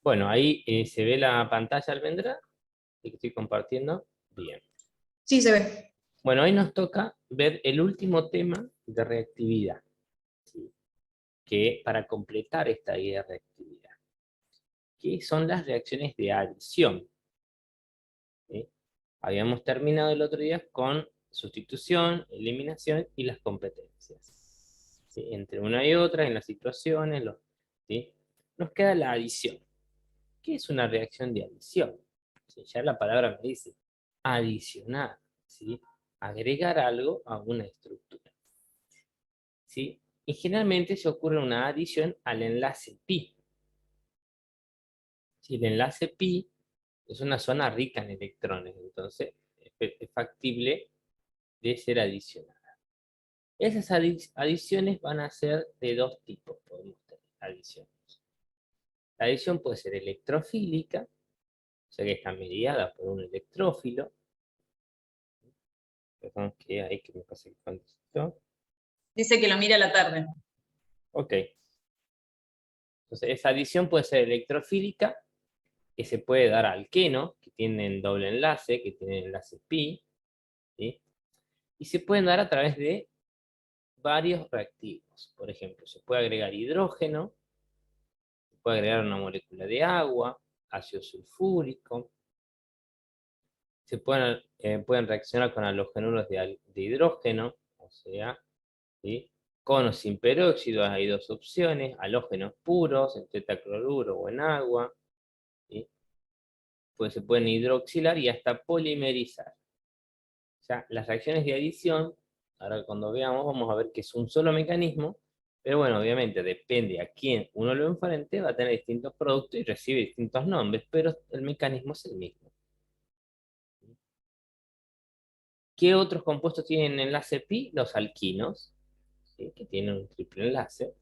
Bueno, ahí se ve la pantalla, Almendra, que estoy compartiendo. Bien. Sí, se ve. Bueno, hoy nos toca ver el último tema de reactividad, ¿sí? Que para completar esta idea de reactividad, que son las reacciones de adición, ¿sí? Habíamos terminado el otro día con sustitución, eliminación y las competencias, ¿sí? Entre una y otra, en las situaciones, ¿sí? Nos queda la adición. ¿Qué es una reacción de adición? Sí, ya la palabra me dice adicionar, ¿sí? Agregar algo a una estructura, ¿sí? Y generalmente se ocurre una adición al enlace pi. Si el enlace pi es una zona rica en electrones, entonces es factible de ser adicionada. Esas adiciones van a ser de dos tipos, podemos tener adiciones. La adición puede ser electrofílica, o sea que está mediada por un electrófilo. Perdón, que ahí que me pasa el contexto. Dice que lo mira a la tarde. Ok. Entonces, esa adición puede ser electrofílica, que se puede dar a alquenos, que tienen doble enlace, que tienen enlace pi, ¿sí? Y se pueden dar a través de varios reactivos. Por ejemplo, se puede agregar hidrógeno, se puede agregar una molécula de agua, ácido sulfúrico, pueden reaccionar con halogenuros de hidrógeno, o sea, ¿sí? Con o sin peróxido hay dos opciones, halógenos puros, en tetacloruro o en agua, ¿sí? Pues se pueden hidroxilar y hasta polimerizar. O sea, las reacciones de adición, ahora cuando veamos vamos a ver que es un solo mecanismo, pero bueno, obviamente depende a quién uno lo enfrente, va a tener distintos productos y recibe distintos nombres, pero el mecanismo es el mismo. ¿Qué otros compuestos tienen enlace pi? Los alquinos, ¿sí? Que tienen un triple enlace.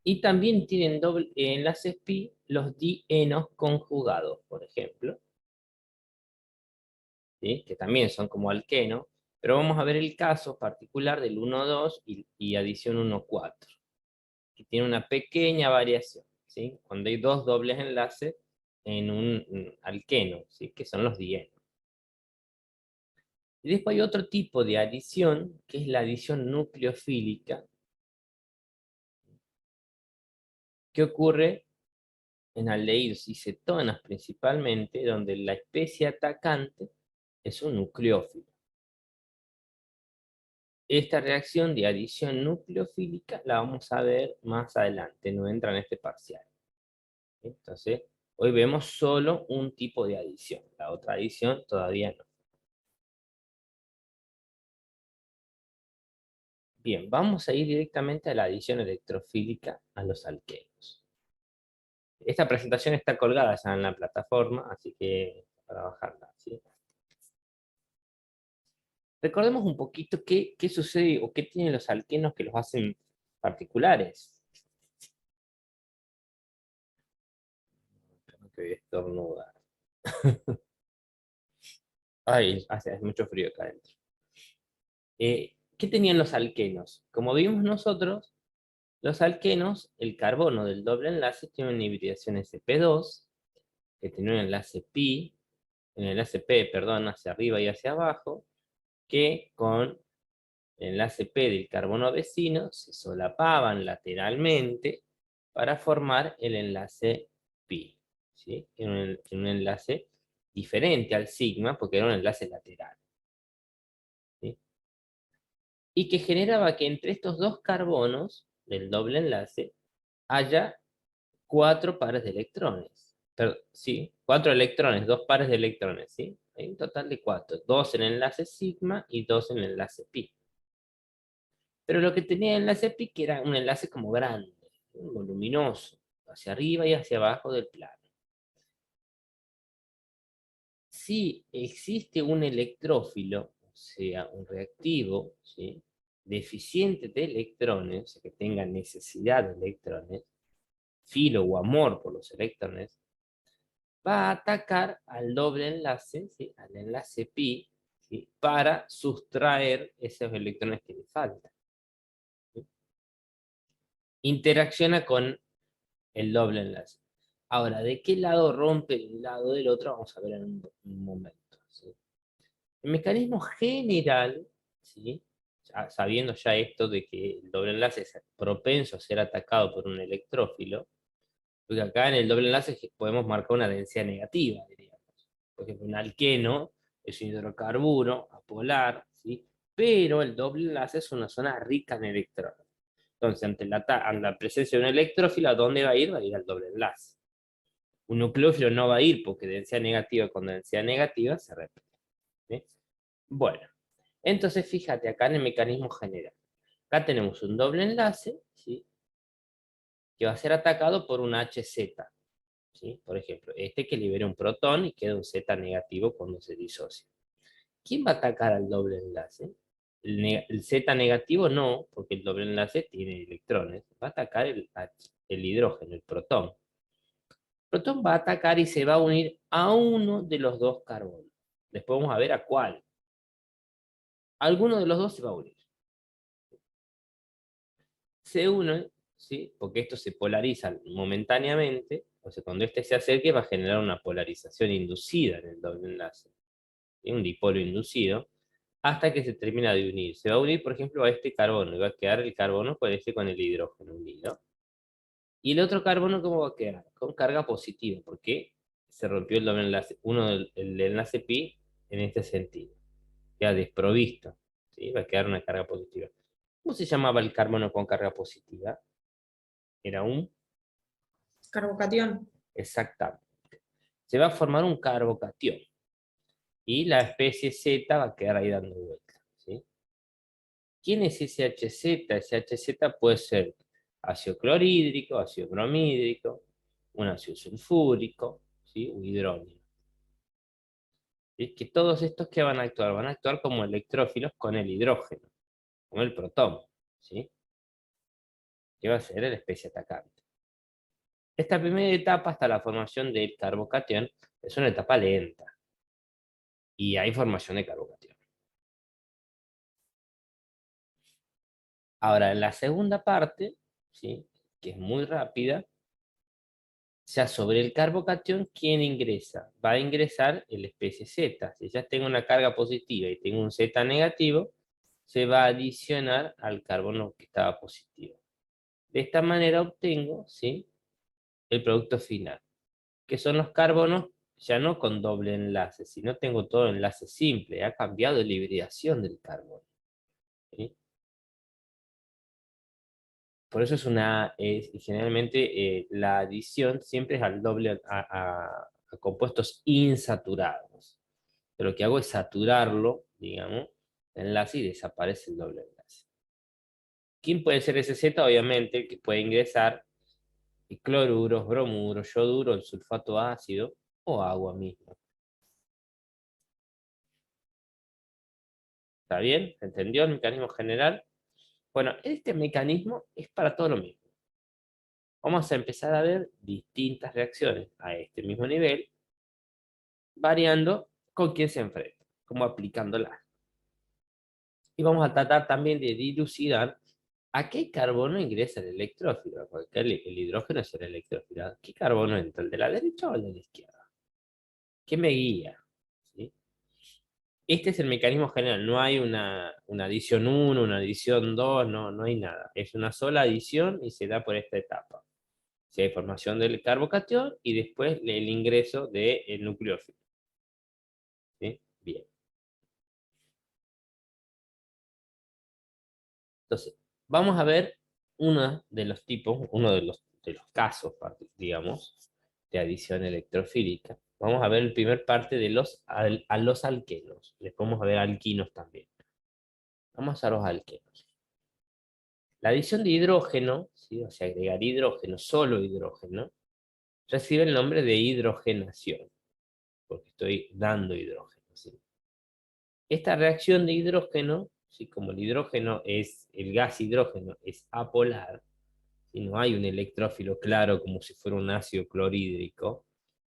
Y también tienen doble enlaces pi los dienos conjugados, por ejemplo, ¿sí? Que también son como alquenos, pero vamos a ver el caso particular del 1,2 y adición 1,4, que tiene una pequeña variación, ¿sí? Cuando hay dos dobles enlaces en un alqueno, ¿sí? Que son los dienos. Y después hay otro tipo de adición, que es la adición nucleofílica, que ocurre en aldehídos y cetonas principalmente, donde la especie atacante es un nucleófilo. Esta reacción de adición nucleofílica la vamos a ver más adelante, no entra en este parcial. Entonces, hoy vemos solo un tipo de adición, la otra adición todavía no. Bien, vamos a ir directamente a la adición electrofílica a los alquenos. Esta presentación está colgada ya en la plataforma, así que para bajarla, ¿sí? Recordemos un poquito qué sucede o qué tienen los alquenos que los hacen particulares. Tengo que estornudar. Ay, hace mucho frío acá adentro. ¿Qué tenían los alquenos? Como vimos nosotros, los alquenos, el carbono del doble enlace tiene una hibridación sp2, que tiene un enlace pi, un enlace p, perdón, hacia arriba y hacia abajo, que con el enlace P del carbono vecino se solapaban lateralmente para formar el enlace pi, ¿sí? En un enlace diferente al sigma, porque era un enlace lateral, ¿sí? Y que generaba que entre estos dos carbonos del doble enlace haya cuatro pares de electrones. Sí, cuatro electrones, dos pares de electrones, ¿sí? Hay un total de cuatro, dos en el enlace sigma y dos en el enlace pi. Pero lo que tenía el enlace pi que era un enlace como grande, voluminoso, hacia arriba y hacia abajo del plano. Si existe un electrófilo, o sea, un reactivo, ¿sí? Deficiente de electrones, o sea, que tenga necesidad de electrones, filo o amor por los electrones, va a atacar al doble enlace, ¿sí? Al enlace pi, ¿sí? Para sustraer esos electrones que le faltan, ¿sí? Interacciona con el doble enlace. Ahora, ¿de qué lado rompe el lado del otro? Vamos a ver en un momento. ¿Sí? El mecanismo general, ¿sí? Sabiendo ya esto de que el doble enlace es propenso a ser atacado por un electrófilo, porque acá en el doble enlace podemos marcar una densidad negativa, diríamos. Por ejemplo, un alqueno es un hidrocarburo apolar, ¿sí? Pero el doble enlace es una zona rica en electrones. Entonces, ante la presencia de un electrófilo, ¿a dónde va a ir? Va a ir al doble enlace. Un nucleófilo no va a ir porque densidad negativa con densidad negativa se repite. ¿Sí? Bueno, entonces fíjate acá en el mecanismo general. Acá tenemos un doble enlace, ¿sí? Que va a ser atacado por un HZ. ¿Sí? Por ejemplo, este que libera un protón y queda un Z negativo cuando se disocia. ¿Quién va a atacar al doble enlace? El Z negativo no, porque el doble enlace tiene electrones. Va a atacar el hidrógeno, el protón. El protón va a atacar y se va a unir a uno de los dos carbonos. Después vamos a ver a cuál. Alguno de los dos se va a unir. Se unen, ¿sí? Porque esto se polariza momentáneamente. O sea, cuando este se acerque va a generar una polarización inducida en el doble enlace. ¿Sí? Un dipolo inducido hasta que se termina de unir. Se va a unir, por ejemplo, a este carbono, y va a quedar el carbono con el hidrógeno unido. Y el otro carbono, ¿cómo va a quedar? Con carga positiva, porque se rompió el doble enlace, el enlace pi en este sentido. Queda desprovisto, ¿sí? Va a quedar una carga positiva. ¿Cómo se llamaba el carbono con carga positiva? Era un Carbocatión. exactamente. Se va a formar un carbocatión. Y la especie Z va a quedar ahí dando vueltas, ¿sí? ¿Quién es ese HZ? Ese HZ puede ser ácido clorhídrico, ácido bromhídrico, un ácido sulfúrico, ¿sí? O hidrógeno. Es que todos estos que van a actuar, como electrófilos con el hidrógeno, con el protón, ¿sí? Que va a ser la especie atacante. Esta primera etapa hasta la formación del carbocatión es una etapa lenta y hay formación de carbocatión. Ahora, en la segunda parte, ¿sí? Que es muy rápida, ya sobre el carbocatión, ¿quién ingresa? Va a ingresar el especie Z. Si ya tengo una carga positiva y tengo un Z negativo, se va a adicionar al carbono que estaba positivo. De esta manera obtengo, ¿sí? El producto final, que son los carbonos ya no con doble enlace, sino tengo todo enlace simple. Ha cambiado la hibridación del carbono. ¿Sí? Por eso generalmente la adición siempre es al doble a compuestos insaturados. Pero lo que hago es saturarlo, digamos, el enlace y desaparece el doble enlace. ¿Quién puede ser ese Z? Obviamente, que puede ingresar cloruros, bromuros, yoduro, el sulfato ácido o agua misma. ¿Está bien? ¿Se entendió el mecanismo general? Bueno, este mecanismo es para todo lo mismo. Vamos a empezar a ver distintas reacciones a este mismo nivel, variando con quién se enfrenta, como aplicándolas. Y vamos a tratar también de dilucidar a qué carbono ingresa el electrófilo, porque el hidrógeno es el electrófilo. ¿A qué carbono entra? ¿El de la derecha o el de la izquierda? ¿Qué me guía? ¿Sí? Este es el mecanismo general, no hay una adición 1, una adición 2, no, no hay nada. Es una sola adición y se da por esta etapa. Si hay formación del carbocatión y después el ingreso del nucleófilo. ¿Sí? Bien. Entonces, vamos a ver uno de los tipos, uno de los casos, digamos, de adición electrofílica. Vamos a ver el primer parte de a los alquenos. Después vamos a ver alquinos también. Vamos a los alquenos. La adición de hidrógeno, ¿sí? O sea, agregar hidrógeno, solo hidrógeno, recibe el nombre de hidrogenación, porque estoy dando hidrógeno. ¿Sí? Esta reacción de hidrógeno, ¿sí? Como el hidrógeno es, el gas hidrógeno es apolar, y no hay un electrófilo claro como si fuera un ácido clorhídrico,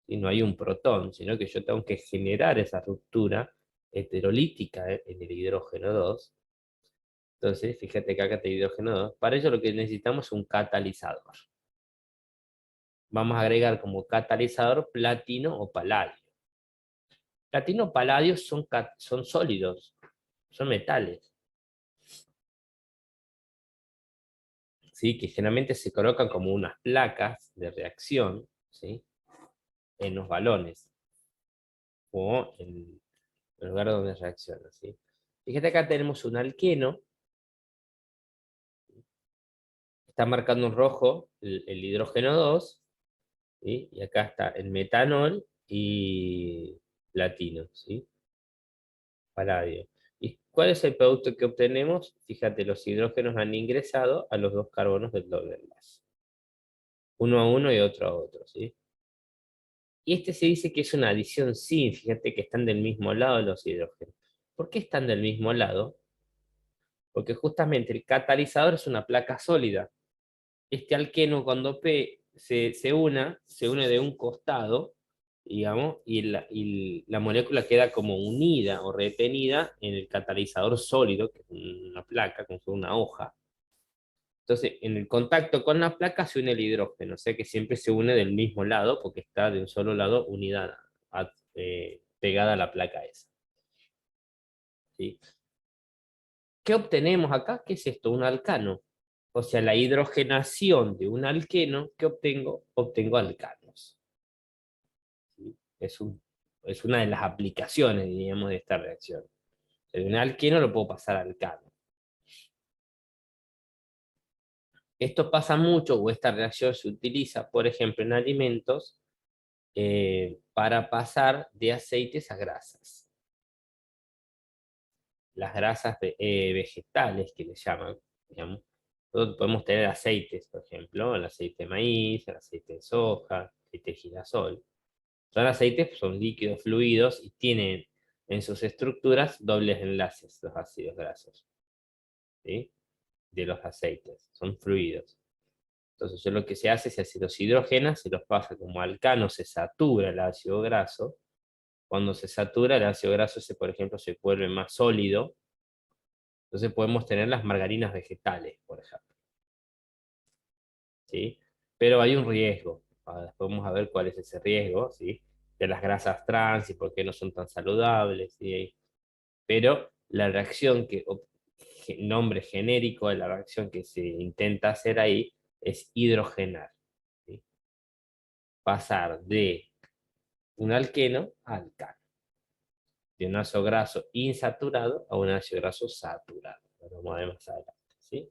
y no hay un protón, sino que yo tengo que generar esa ruptura heterolítica en el hidrógeno 2. Entonces, fíjate que acá está hidrógeno 2. Para ello lo que necesitamos es un catalizador. vamos a agregar como catalizador platino o paladio. Platino o paladio son sólidos, son metales, ¿sí? Que generalmente se colocan como unas placas de reacción, ¿sí? En los balones o en el lugar donde reacciona, ¿sí? Fíjate, acá tenemos un alqueno, está marcando en rojo el hidrógeno 2, ¿sí? Y acá está el metanol y platino, ¿sí? Paladio. ¿Y cuál es el producto que obtenemos? Fíjate, los hidrógenos han ingresado a los dos carbonos del doble enlace. Uno a uno y otro a otro, ¿sí? Y este se dice que es una adición sin, fíjate que están del mismo lado los hidrógenos. ¿Por qué están del mismo lado? Porque justamente el catalizador es una placa sólida. Este alqueno cuando se une de un costado, digamos, y la molécula queda como unida o retenida en el catalizador sólido, que es una placa, como si fuera una hoja. Entonces, en el contacto con la placa se une el hidrógeno, o sea que siempre se une del mismo lado, porque está de un solo lado unida, pegada a la placa esa. ¿Sí? ¿Qué obtenemos acá? ¿Qué es esto? Un alcano. O sea, la hidrogenación de un alqueno, ¿qué obtengo? Obtengo alcanos. ¿Sí? Es una de las aplicaciones, diríamos, de esta reacción. De un alqueno lo puedo pasar a alcano. Esto pasa mucho, o esta reacción se utiliza, por ejemplo, en alimentos, para pasar de aceites a grasas. Las grasas vegetales, que le llaman, digamos. Nosotros podemos tener aceites, por ejemplo, el aceite de maíz, el aceite de soja, el aceite de girasol. Son aceites, son líquidos fluidos y tienen en sus estructuras dobles enlaces, los ácidos grasos, ¿sí? De los aceites, son fluidos. Entonces, lo que se hace es, si los hidrógenos se los pasa como alcano, se satura el ácido graso. Cuando se satura, el ácido graso, por ejemplo, se vuelve más sólido. Entonces podemos tener las margarinas vegetales, por ejemplo, ¿sí? Pero hay un riesgo. Ahora vamos a ver cuál es ese riesgo, ¿sí? De las grasas trans y por qué no son tan saludables, ¿sí? Pero la reacción nombre genérico de la reacción que se intenta hacer ahí es hidrogenar, ¿sí? Pasar de un alqueno a alcano, de un ácido graso insaturado a un ácido graso saturado. Lo vamos a ver más adelante, ¿sí?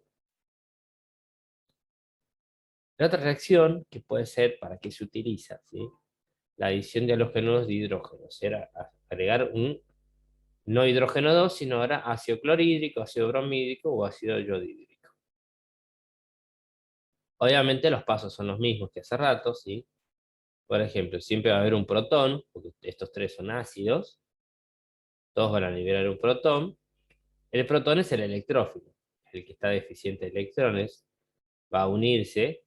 La otra reacción que puede ser, ¿para qué se utiliza? ¿Sí? La adición de halógenos de hidrógeno, era agregar un no hidrógeno 2, sino ahora ácido clorhídrico, ácido bromídrico o ácido yodhídrico. Obviamente los pasos son los mismos que hace rato, ¿sí? Por ejemplo, siempre va a haber un protón, porque estos tres son ácidos, todos van a liberar un protón. El protón es el electrófilo, el que está deficiente de electrones, va a unirse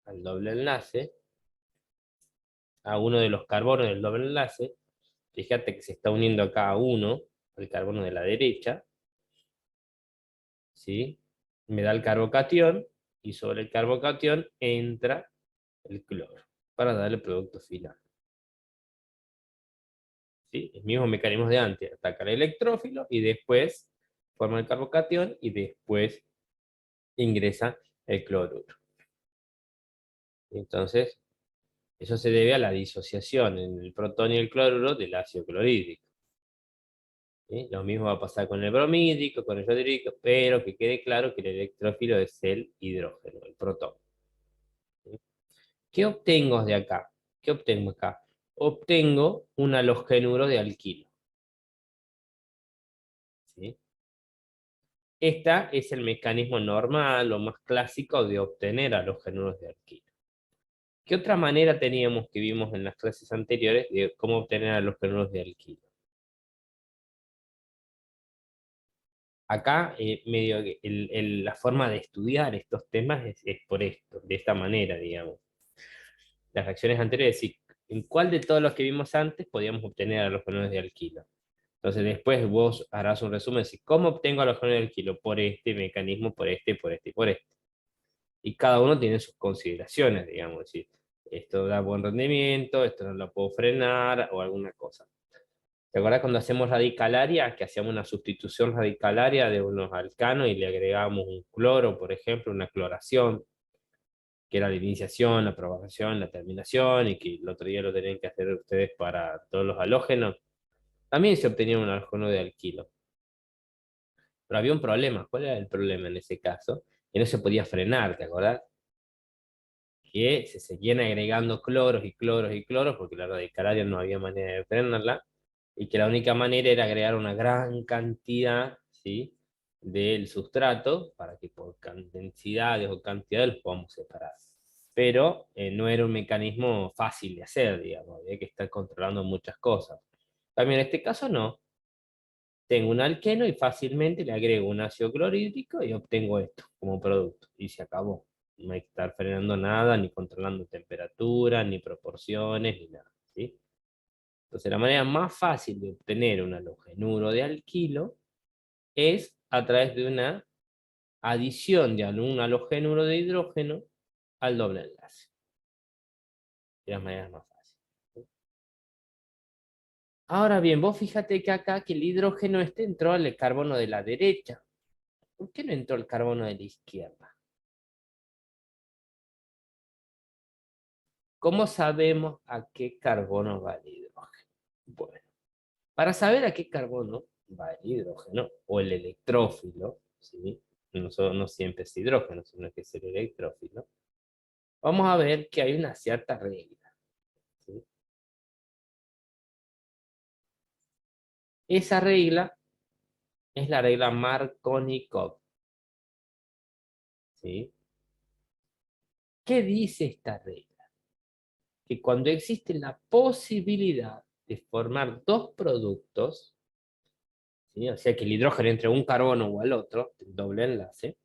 al doble enlace, a uno de los carbonos del doble enlace. Fíjate que se está uniendo acá a uno, el carbono de la derecha, ¿sí? Me da el carbocatión, y sobre el carbocatión entra el cloro, para dar el producto final. ¿Sí? El mismo mecanismo de antes, ataca el electrófilo, y después forma el carbocatión, y después ingresa el cloruro. Entonces, eso se debe a la disociación en el protón y el cloruro del ácido clorhídrico. ¿Sí? Lo mismo va a pasar con el bromídrico, con el yodhídrico, pero que quede claro que el electrófilo es el hidrógeno, el protón. ¿Sí? ¿Qué obtengo de acá? ¿Qué obtengo acá? Obtengo un halogenuro de alquilo. ¿Sí? Este es el mecanismo normal o más clásico de obtener halogenuros de alquilo. ¿Qué otra manera teníamos que vimos en las clases anteriores de cómo obtener halogenuros de alquilo? Acá, medio que la forma de estudiar estos temas es por esto, de esta manera, digamos. Las reacciones anteriores, sí, en cuál de todos los que vimos antes podíamos obtener halogenuros de alquilo. Entonces después vos harás un resumen de cómo obtengo halogenuros de alquilo por este mecanismo, por este, por este y por este. Y cada uno tiene sus consideraciones, digamos. Es decir, esto da buen rendimiento, esto no lo puedo frenar, o alguna cosa. ¿Te acuerdas cuando hacemos radicalaria, que hacíamos una sustitución radicalaria de unos alcanos y le agregábamos un cloro, por ejemplo, una cloración, que era la iniciación, la propagación, la terminación, y que el otro día lo tenían que hacer ustedes para todos los halógenos? También se obtenía un halógeno de alquilo. Pero había un problema. ¿Cuál era el problema en ese caso? Que no se podía frenar, ¿te acordás? Que se seguían agregando cloros y cloros y cloros, porque la radicalaria no había manera de frenarla, y que la única manera era agregar una gran cantidad, ¿sí?, del sustrato para que por densidades o cantidades los podamos separar. Pero no era un mecanismo fácil de hacer, digamos, había que estar controlando muchas cosas. También en este caso no. Tengo un alqueno y fácilmente le agrego un ácido clorhídrico y obtengo esto como producto. Y se acabó. No hay que estar frenando nada, ni controlando temperatura, ni proporciones, ni nada, ¿sí? Entonces, la manera más fácil de obtener un halogenuro de alquilo es a través de una adición de un halogenuro de hidrógeno al doble enlace. De las maneras más fáciles. Ahora bien, vos fíjate que acá que el hidrógeno este entró al carbono de la derecha. ¿Por qué no entró el carbono de la izquierda? ¿Cómo sabemos a qué carbono va el hidrógeno? Bueno, para saber a qué carbono va el hidrógeno o el electrófilo, ¿sí? No siempre es hidrógeno, sino que es el electrófilo. Vamos a ver que hay una cierta regla, ¿sí? Esa regla es la regla Markovnikov, ¿sí? ¿Qué dice esta regla? Que cuando existe la posibilidad de formar dos productos, ¿sí?, o sea que el hidrógeno entre un carbono o al otro, el doble enlace,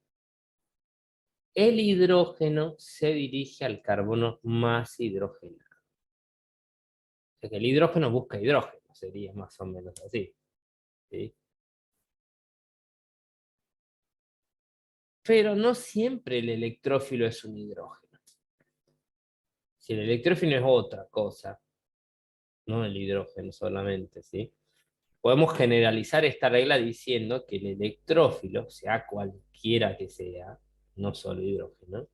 el hidrógeno se dirige al carbono más hidrogenado. O sea que el hidrógeno busca hidrógeno, sería más o menos así, ¿sí? Pero no siempre el electrófilo es un hidrógeno. Si el electrófilo es otra cosa, no el hidrógeno solamente, ¿sí? Podemos generalizar esta regla diciendo que el electrófilo, sea cualquiera que sea, no solo hidrógeno,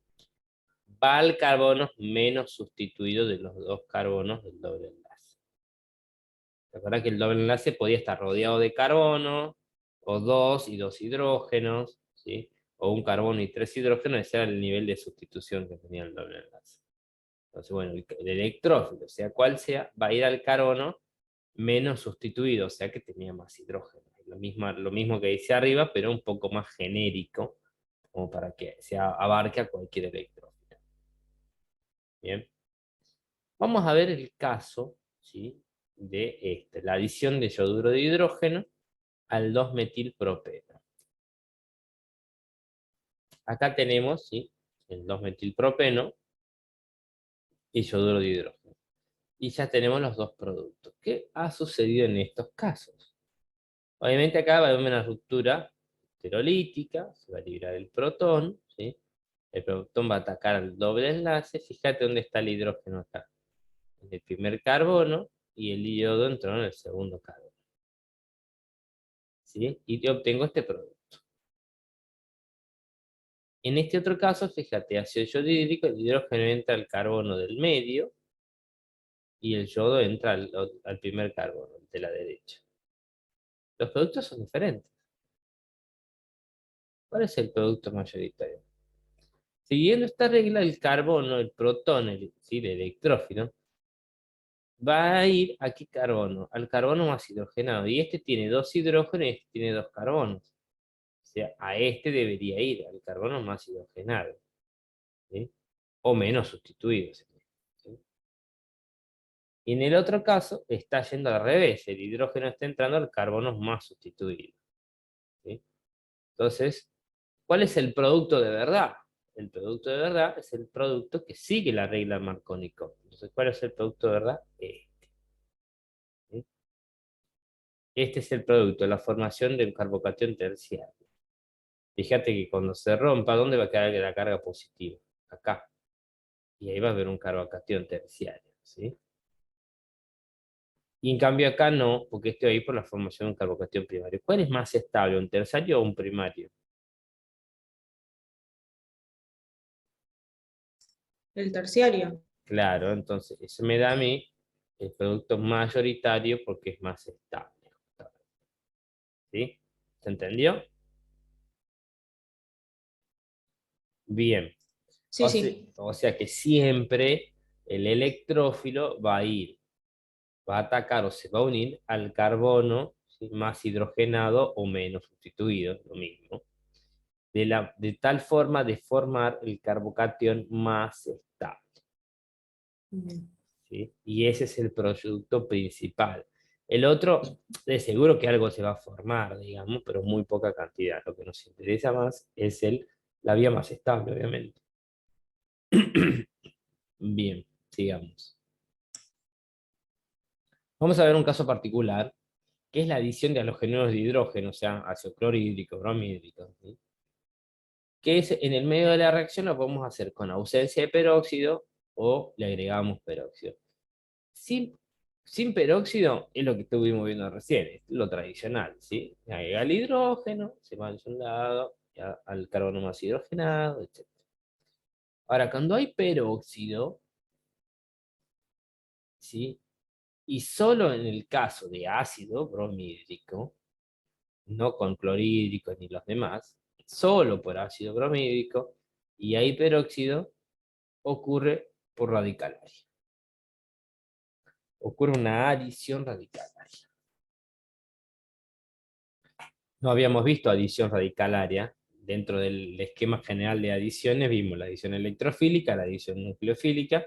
va al carbono menos sustituido de los dos carbonos del doble enlace. Recuerda que el doble enlace podía estar rodeado de carbono, o dos y dos hidrógenos, ¿sí? O un carbono y tres hidrógenos, ese era el nivel de sustitución que tenía el doble enlace. Entonces, bueno, el electrófilo, sea cual sea, va a ir al carbono menos sustituido, o sea que tenía más hidrógeno. Lo mismo que dice arriba, pero un poco más genérico, como para que se abarque a cualquier electrófilo. Bien. Vamos a ver el caso, ¿sí?, de la adición de yoduro de hidrógeno al 2-metilpropeno. Acá tenemos, ¿sí?, el 2-metilpropeno y yoduro de hidrógeno. Y ya tenemos los dos productos. ¿Qué ha sucedido en estos casos? Obviamente acá va a haber una ruptura heterolítica, se va a liberar el protón, ¿sí? El protón va a atacar al doble enlace. Fíjate dónde está el hidrógeno acá. En el primer carbono, y el yodo entró en el segundo carbono, ¿sí? Y yo obtengo este producto. En este otro caso, fíjate, ácido yodídrico, el hidrógeno entra al carbono del medio, y el yodo entra al primer carbono, de la derecha. Los productos son diferentes. ¿Cuál es el producto mayoritario? Siguiendo esta regla, el carbono, el protón, ¿sí?, el electrófilo, va a ir a qué carbono, al carbono más hidrogenado. Y este tiene dos hidrógenos y este tiene dos carbonos. O sea, a este debería ir, al carbono más hidrogenado, ¿sí?, o menos sustituido, ¿sí? Y en el otro caso, está yendo al revés. El hidrógeno está entrando al carbono más sustituido, ¿sí? Entonces, ¿cuál es el producto de verdad? El producto de verdad es el producto que sigue la regla Markovnikov. Entonces, ¿cuál es el producto de verdad? ¿Sí? Este es el producto, la formación del carbocatión terciario. Fíjate que cuando se rompa, ¿dónde va a quedar la carga positiva? Acá. Y ahí va a haber un carbocatión terciario, ¿sí? Y en cambio acá no, porque estoy ahí por la formación de un carbocatión primario. ¿Cuál es más estable, un terciario o un primario? El terciario. Claro, entonces eso me da a mí el producto mayoritario porque es más estable. ¿Sí? ¿Se entendió? Bien. Sí, sí. O sea que siempre el electrófilo va a ir, va a atacar o se va a unir al carbono, ¿sí?, más hidrogenado o menos sustituido, lo mismo, de tal forma de formar el carbocatión más estable. Bien. ¿Sí? Y ese es el producto principal. El otro, de seguro que algo se va a formar, digamos, pero muy poca cantidad. Lo que nos interesa más es la vía más estable, obviamente. Bien, sigamos. Vamos a ver un caso particular, que es la adición de halogénuros de hidrógeno, o sea, ácido clorhídrico, bromhídrico, ¿sí? Que es, en el medio de la reacción lo podemos hacer con ausencia de peróxido o le agregamos peróxido. Sin, sin peróxido es lo que estuvimos viendo recién, es lo tradicional, ¿sí? Se agrega el hidrógeno, se va a un lado, ya al carbono más hidrogenado, etc. Ahora, cuando hay peróxido, ¿sí? Y solo en el caso de ácido bromhídrico, no con clorhídrico ni los demás, solo por ácido bromhídrico, y hay peróxido, ocurre por radicalaria. Ocurre una adición radicalaria. No habíamos visto adición radicalaria. Dentro del esquema general de adiciones vimos la adición electrofílica, la adición nucleofílica,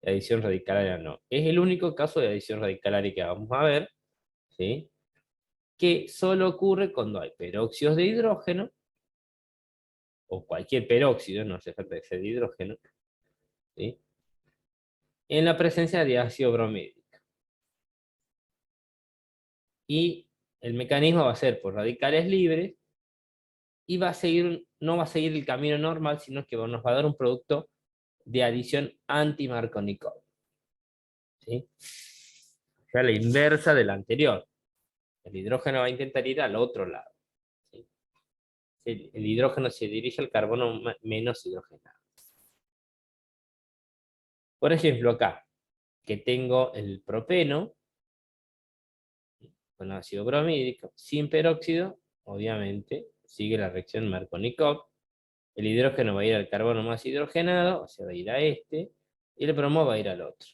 la adición radicalaria no. Es el único caso de adición radicalaria que vamos a ver, ¿sí?, que solo ocurre cuando hay peróxidos de hidrógeno, o cualquier peróxido, no hace falta que sea de hidrógeno, ¿sí?, en la presencia de ácido bromídico. Y el mecanismo va a ser por radicales libres, y va a seguir, no va a seguir el camino normal, sino que nos va a dar un producto de adición anti-Markovnikov, ¿sí? O sea, la inversa de la anterior. El hidrógeno va a intentar ir al otro lado, ¿sí? El hidrógeno se dirige al carbono menos hidrogenado. Por ejemplo, acá, que tengo el propeno con ácido bromídico, sin peróxido, obviamente, sigue la reacción Markovnikov. El hidrógeno va a ir al carbono más hidrogenado, o sea, va a ir a este, y el bromo va a ir al otro.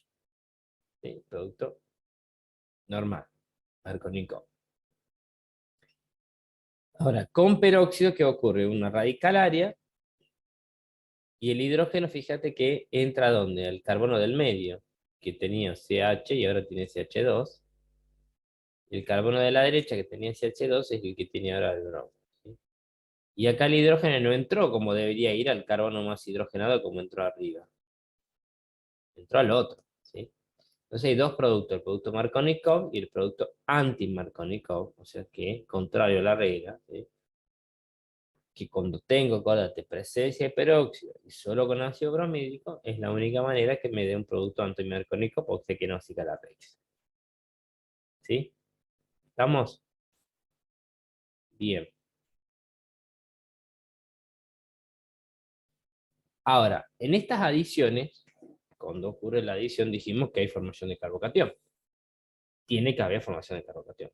¿Sí? Producto normal, Markovnikov. Ahora, con peróxido, ¿qué ocurre? Una radicalaria, y el hidrógeno, fíjate que entra ¿dónde? Al carbono del medio, que tenía CH y ahora tiene CH2. El carbono de la derecha, que tenía CH2, es el que tiene ahora el bromo, ¿sí? Y acá el hidrógeno no entró como debería ir al carbono más hidrogenado como entró arriba. Entró al otro, ¿sí? Entonces hay dos productos, el producto Markovnikov y el producto anti-Markovnikov, o sea que, contrario a la regla, ¿sí?, que cuando tengo, acuérdate, presencia de peróxido y solo con ácido bromídico, es la única manera que me dé un producto anti-Markovnikov porque sé que no siga la regla. ¿Sí? ¿Estamos? Bien. Ahora, en estas adiciones, cuando ocurre la adición, dijimos que hay formación de carbocatión. Tiene que haber formación de carbocatión.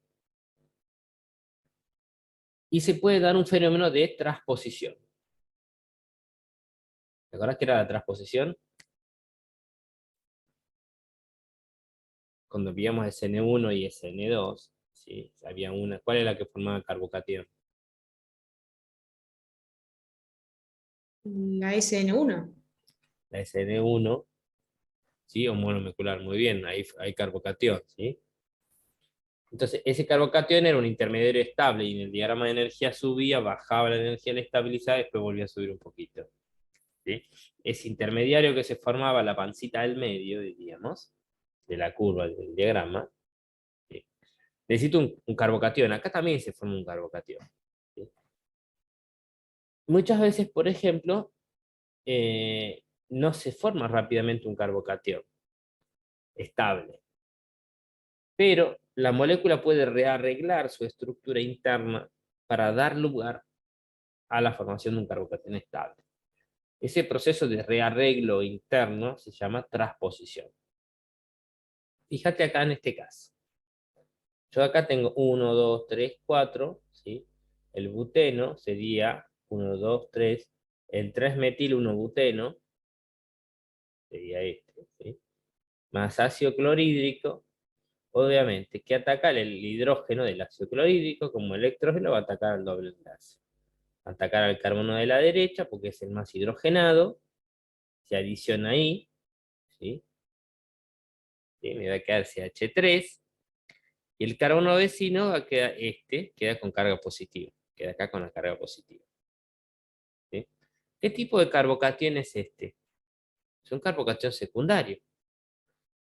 Y se puede dar un fenómeno de transposición. ¿Te acuerdas qué era la transposición? Cuando veíamos SN1 y SN2, ¿sí? Había una, ¿cuál es la que formaba el carbocatión? La SN1. La SN1, ¿sí? O monomolecular, muy bien, ahí hay carbocatión, ¿sí? Entonces, ese carbocatión era un intermediario estable y en el diagrama de energía subía, bajaba la energía al estabilizar y después volvía a subir un poquito, ¿sí? Ese intermediario que se formaba la pancita del medio, diríamos, de la curva del diagrama, ¿sí? Necesito un carbocatión. Acá también se forma un carbocatión, ¿sí? Muchas veces, por ejemplo, no se forma rápidamente un carbocatión estable. Pero la molécula puede rearreglar su estructura interna para dar lugar a la formación de un carbocatión estable. Ese proceso de rearreglo interno se llama transposición. Fíjate acá en este caso. Yo acá tengo 1, 2, 3, 4, ¿sí? El buteno sería 1, 2, 3, el 3-metil 1-buteno, sería este, ¿sí? Más ácido clorhídrico, obviamente, que ataca el hidrógeno del ácido clorhídrico, como electrógeno va a atacar al doble enlace. Va a atacar al carbono de la derecha, porque es el más hidrogenado, se adiciona ahí, ¿sí? ¿Sí? Me va a quedar CH3, y el carbono vecino va a quedar queda con carga positiva, queda acá con la carga positiva. ¿Sí? ¿Qué tipo de carbocatión es este? Es un carbocatión secundario.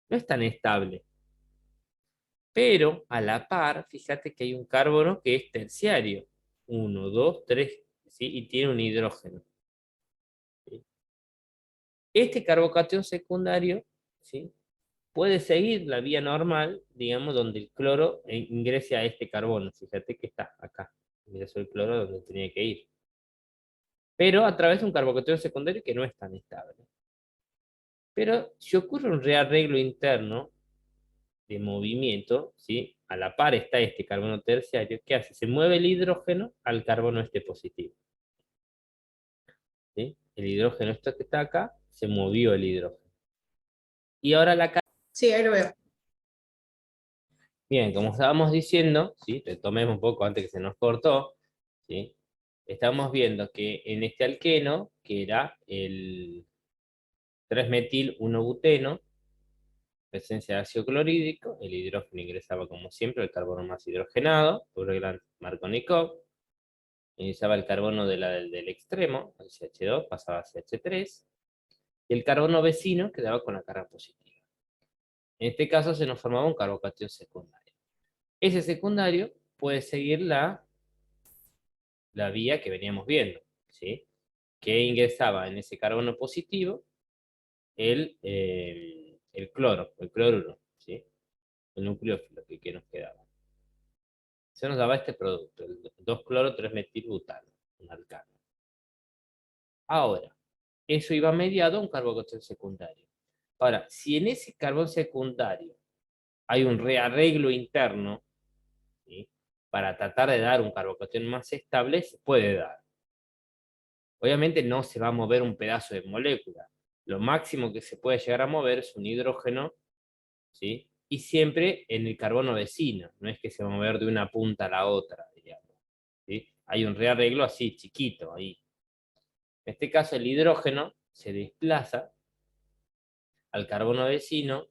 No es tan estable. Pero a la par, fíjate que hay un carbono que es terciario. 1, 2, 3, ¿sí? Y tiene un hidrógeno. ¿Sí? Este carbocatión secundario, ¿sí? Puede seguir la vía normal, digamos, donde el cloro ingrese a este carbono. Fíjate que está acá. Ingresó el cloro donde tenía que ir. Pero a través de un carbocatión secundario que no es tan estable. Pero si ocurre un rearreglo interno de movimiento, ¿sí? A la par está este carbono terciario, ¿qué hace? Se mueve el hidrógeno al carbono este positivo. ¿Sí? El hidrógeno este que está acá, se movió el hidrógeno. Y ahora la... Sí, ahí lo veo. Bien, como estábamos diciendo, ¿sí? Retomemos un poco antes que se nos cortó, ¿sí? Estamos viendo que en este alqueno, que era el 3-metil 1-buteno, presencia de ácido clorhídrico, el hidrógeno ingresaba como siempre, el carbono más hidrogenado, por el gran Markovnikov, ingresaba el carbono del extremo, el CH2, pasaba a CH3, y el carbono vecino quedaba con la carga positiva. En este caso se nos formaba un carbocatión secundario. Ese secundario puede seguir la vía que veníamos viendo, ¿sí? Que ingresaba en ese carbono positivo el cloro, el cloruro, ¿sí? El nucleófilo que nos quedaba. Se nos daba este producto, el 2-cloro-3-metilbutano, un alcano. Ahora, eso iba mediado a un carbocatión secundario. Ahora, si en ese carbón secundario hay un rearreglo interno, ¿sí? Para tratar de dar un carbocatión más estable, se puede dar. Obviamente no se va a mover un pedazo de molécula. Lo máximo que se puede llegar a mover es un hidrógeno, ¿sí? Y siempre en el carbono vecino, no es que se va a mover de una punta a la otra, digamos, ¿sí? Hay un rearreglo así, chiquito, ahí. En este caso el hidrógeno se desplaza al carbono vecino,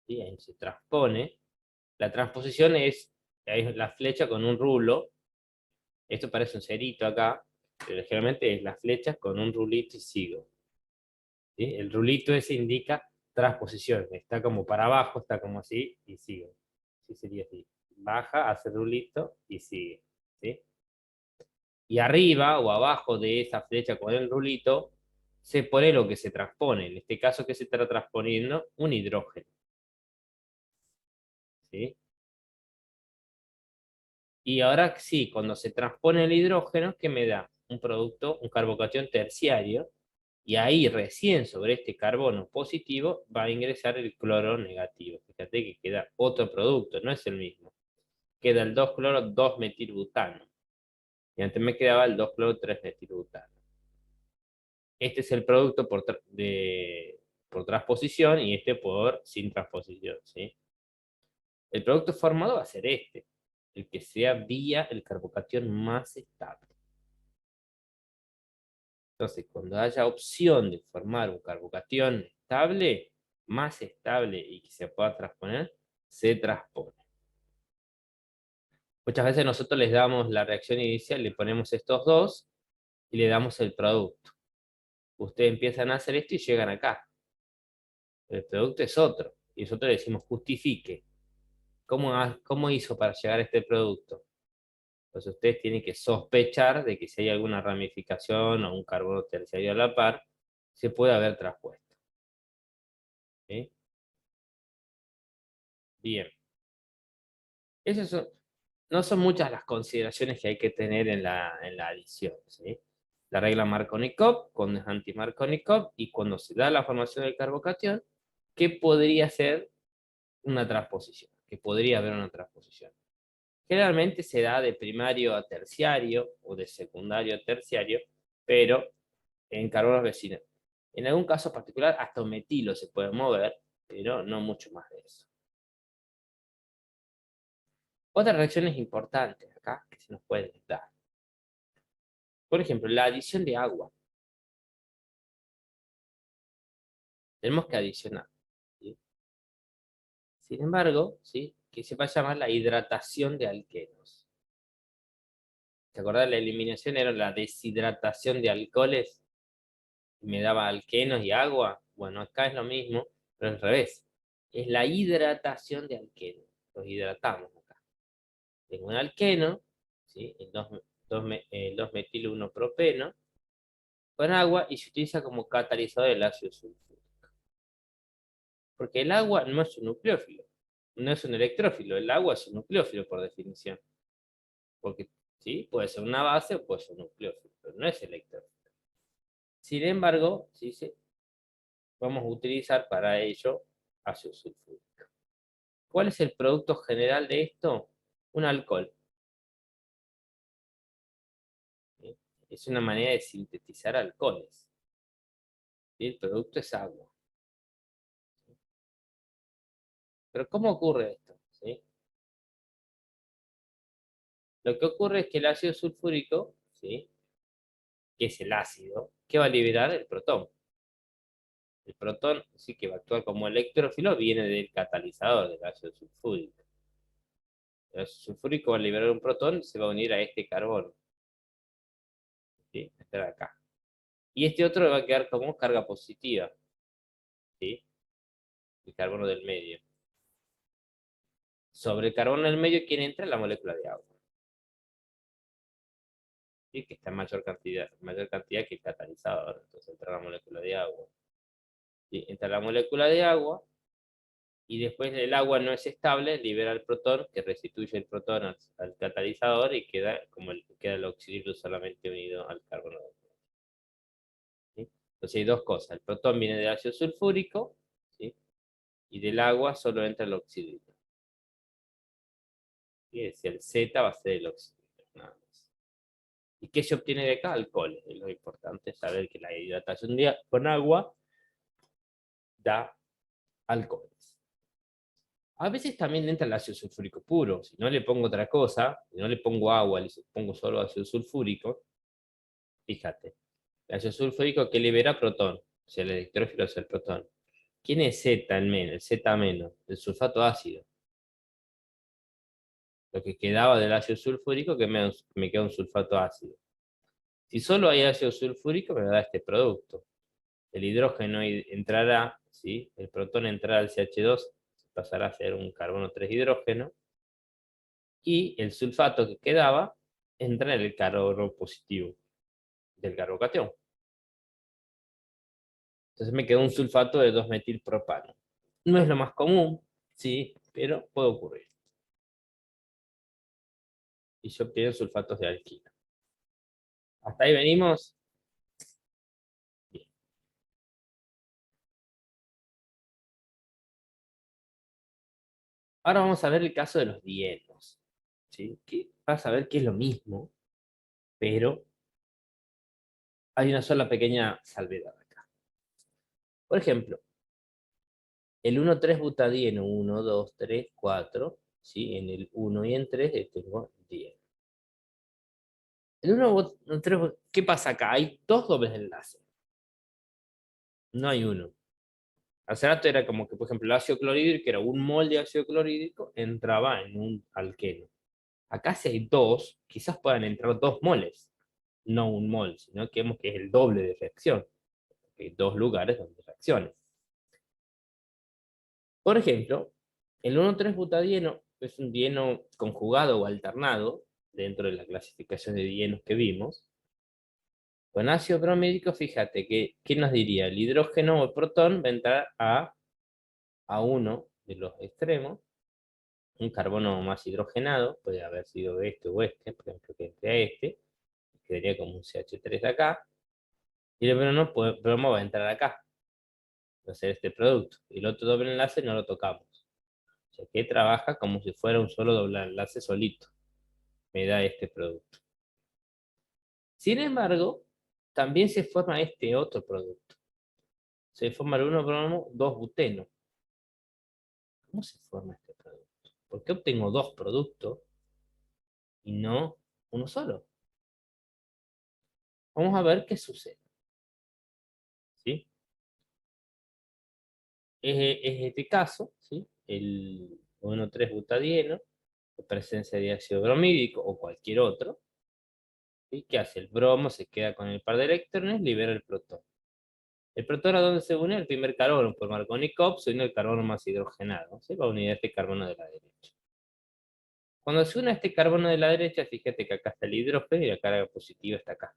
¿sí? Ahí se transpone. La transposición es la flecha con un rulo. Esto parece un cerito acá, pero generalmente es las flechas con un rulito y sigo. ¿Sí? El rulito ese indica transposición, está como para abajo, está como así y sigue. Sí, sería así. Baja, hace rulito y sigue. ¿Sí? Y arriba o abajo de esa flecha con el rulito se pone lo que se transpone. En este caso, que se está transponiendo? Un hidrógeno. ¿Sí? Y ahora sí, cuando se transpone el hidrógeno, ¿qué me da? Un producto, un carbocatión terciario, y ahí recién sobre este carbono positivo va a ingresar el cloro negativo. Fíjate que queda otro producto, no es el mismo. Queda el 2-cloro-2-metilbutano. Y antes me quedaba el 2-cloro-3-metilbutano. Este es el producto por transposición y este por sin transposición, ¿sí? El producto formado va a ser este, el que sea vía el carbocatión más estable. Entonces, cuando haya opción de formar un carbocatión estable, más estable y que se pueda transponer, se transpone. Muchas veces nosotros les damos la reacción inicial, le ponemos estos dos y le damos el producto. Ustedes empiezan a hacer esto y llegan acá. El producto es otro. Y nosotros le decimos justifique. ¿Cómo hizo para llegar a este producto? Entonces ustedes tienen que sospechar de que si hay alguna ramificación o un carbono terciario a la par, se puede haber traspuesto. ¿Sí? Bien. No son muchas las consideraciones que hay que tener en la adición. ¿Sí? La regla Markovnikov, cuando es anti-Markovnikov, y cuando se da la formación del carbocatión, ¿qué podría ser una transposición? Que podría haber una transposición. Generalmente se da de primario a terciario o de secundario a terciario, pero en carbonos vecinos. En algún caso particular, hasta un metilo se puede mover, pero no mucho más de eso. Otras reacciones importantes acá que se nos pueden dar. Por ejemplo, la adición de agua. Tenemos que adicionar. ¿Sí? Sin embargo, ¿sí? Que se va a llamar la hidratación de alquenos. ¿Te acordás? La eliminación era la deshidratación de alcoholes y me daba alquenos y agua. Bueno, acá es lo mismo, pero al revés. Es la hidratación de alquenos. Los hidratamos acá. Tengo un alqueno, ¿sí? El 2-metil 1-propeno, con agua y se utiliza como catalizador del ácido sulfúrico. Porque el agua no es un nucleófilo, no es un electrófilo, el agua es un nucleófilo por definición. Porque sí, puede ser una base o puede ser un nucleófilo, pero no es electrófilo. Sin embargo, sí, vamos a utilizar para ello ácido sulfúrico. ¿Cuál es el producto general de esto? Un alcohol. ¿Sí? Es una manera de sintetizar alcoholes. ¿Sí? El producto es agua. Pero ¿cómo ocurre esto? ¿Sí? Lo que ocurre es que el ácido sulfúrico, ¿sí? Que es el ácido, ¿qué va a liberar? El protón. El protón, sí que va a actuar como electrófilo, viene del catalizador del ácido sulfúrico. El ácido sulfúrico va a liberar un protón y se va a unir a este carbono. ¿Sí? Este de acá. Y este otro va a quedar como carga positiva. ¿Sí? El carbono del medio. Sobre el carbono del medio, ¿quién entra? La molécula de agua. ¿Sí? Que está en mayor cantidad que el catalizador. Entonces entra la molécula de agua. ¿Sí? Entra la molécula de agua y después el agua no es estable, libera el protón, que restituye el protón al catalizador y queda como queda el oxidilo solamente unido al carbono. ¿Sí? Entonces hay dos cosas. El protón viene del ácido sulfúrico, ¿sí? Y del agua solo entra el oxidilo. ¿Sí? Es decir, el Z va a ser el oxidilo, nada más. ¿Y qué se obtiene de acá? Alcoholes. Es lo importante saber que la hidratación con agua da alcoholes. A veces también entra el ácido sulfúrico puro. Si no le pongo otra cosa, si no le pongo agua, le pongo solo ácido sulfúrico, fíjate. El ácido sulfúrico que libera protón. O sea, el electrófilo es el protón. ¿Quién es Z en menos? El Z menos, el sulfato ácido. Lo que quedaba del ácido sulfúrico que me queda un sulfato ácido. Si solo hay ácido sulfúrico, me da este producto. El hidrógeno entrará, ¿sí? El protón entrará al CH2, pasará a ser un carbono 3 hidrógeno, y el sulfato que quedaba entra en el carbono positivo del carbocatión. Entonces me quedó un sulfato de 2-metilpropano. No es lo más común, sí, pero puede ocurrir. Y se obtienen sulfatos de alquilo. ¿Hasta ahí venimos? Bien. Ahora vamos a ver el caso de los dienos. ¿Sí? Que vas a ver que es lo mismo, pero hay una sola pequeña salvedad acá. Por ejemplo, el 1,3-butadieno, 1, 2, 3, 4, ¿sí? En el 1 y en 3 tengo 10. El 1, 3, ¿qué pasa acá? Hay dos dobles enlaces. No hay uno. Hace rato era como que, por ejemplo, el ácido clorhídrico, que era un mol de ácido clorhídrico, entraba en un alqueno. Acá si hay dos, quizás puedan entrar 2 moles. No un mol, sino que vemos que es el doble de reacción. Hay dos lugares donde reacciones. Por ejemplo, el 1,3-butadieno es un dieno conjugado o alternado, dentro de la clasificación de dienos que vimos, Con ácido bromídico, fíjate que, ¿qué nos diría? El hidrógeno o el protón va a entrar a uno de los extremos, un carbono más hidrogenado, puede haber sido este o este, por ejemplo, que entre a este, quedaría como un CH3 acá, y el bromo va a entrar acá, va a ser este producto, y el otro doble enlace no lo tocamos. O sea que trabaja como si fuera un solo doble enlace solito, me da este producto. Sin embargo, también se forma este otro producto. Se forma el 1 bromo, 2 buteno. ¿Cómo se forma este producto? ¿Por qué obtengo dos productos y no uno solo? Vamos a ver qué sucede. ¿Sí? Es este caso, ¿sí? El 1,3-butadieno, en presencia de ácido bromídico o cualquier otro. ¿Sí? ¿Qué hace? El bromo se queda con el par de electrones, libera el protón. El protón, ¿a dónde se une? El primer carbono por Marconi-Cope se une el carbono más hidrogenado. Se va a unir a este carbono de la derecha. Cuando se une a este carbono de la derecha, fíjate que acá está el hidrógeno y la carga positiva está acá.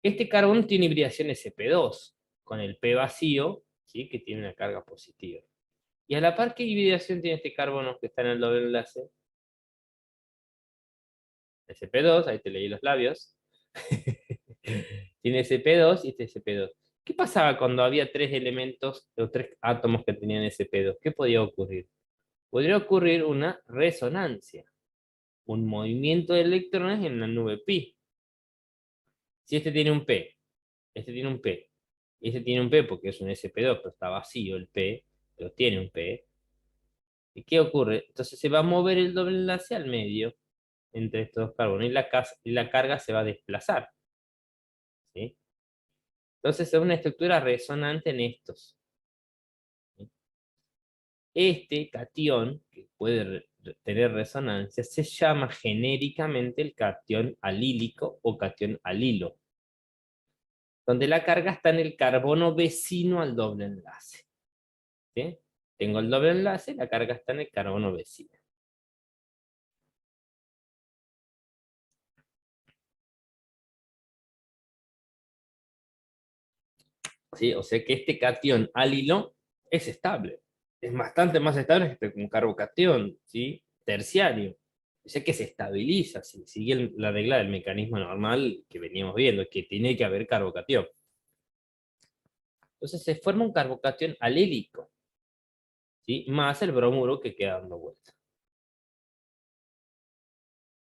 Este carbono tiene hibridación sp2, con el P vacío, ¿sí? Que tiene una carga positiva. Y a la par, ¿qué hibridación tiene este carbono que está en el doble enlace? sp2, ahí te leí los labios. Tiene sp2 y este sp2. ¿Qué pasaba cuando había tres elementos o tres átomos que tenían sp2? ¿Qué podía ocurrir? Podría ocurrir una resonancia, un movimiento de electrones en la nube pi. Si este tiene un P, este tiene un P, y este tiene un P porque es un sp2, pero está vacío el P, pero tiene un P. ¿Y qué ocurre? Entonces se va a mover el doble enlace al medio entre estos dos carbonos y la carga se va a desplazar. ¿Sí? Entonces es una estructura resonante en estos. ¿Sí? Este catión, que puede tener resonancia, se llama genéricamente el catión alílico o catión alilo, donde la carga está en el carbono vecino al doble enlace. ¿Sí? Tengo el doble enlace, la carga está en el carbono vecino. ¿Sí? O sea que este catión alilo es estable. Es bastante más estable que un carbocatión, ¿sí? Terciario. O sea que se estabiliza, ¿sí? Sigue la regla del mecanismo normal que veníamos viendo, que tiene que haber carbocatión. Entonces se forma un carbocatión alílico, ¿sí? Más el bromuro que queda dando vuelta.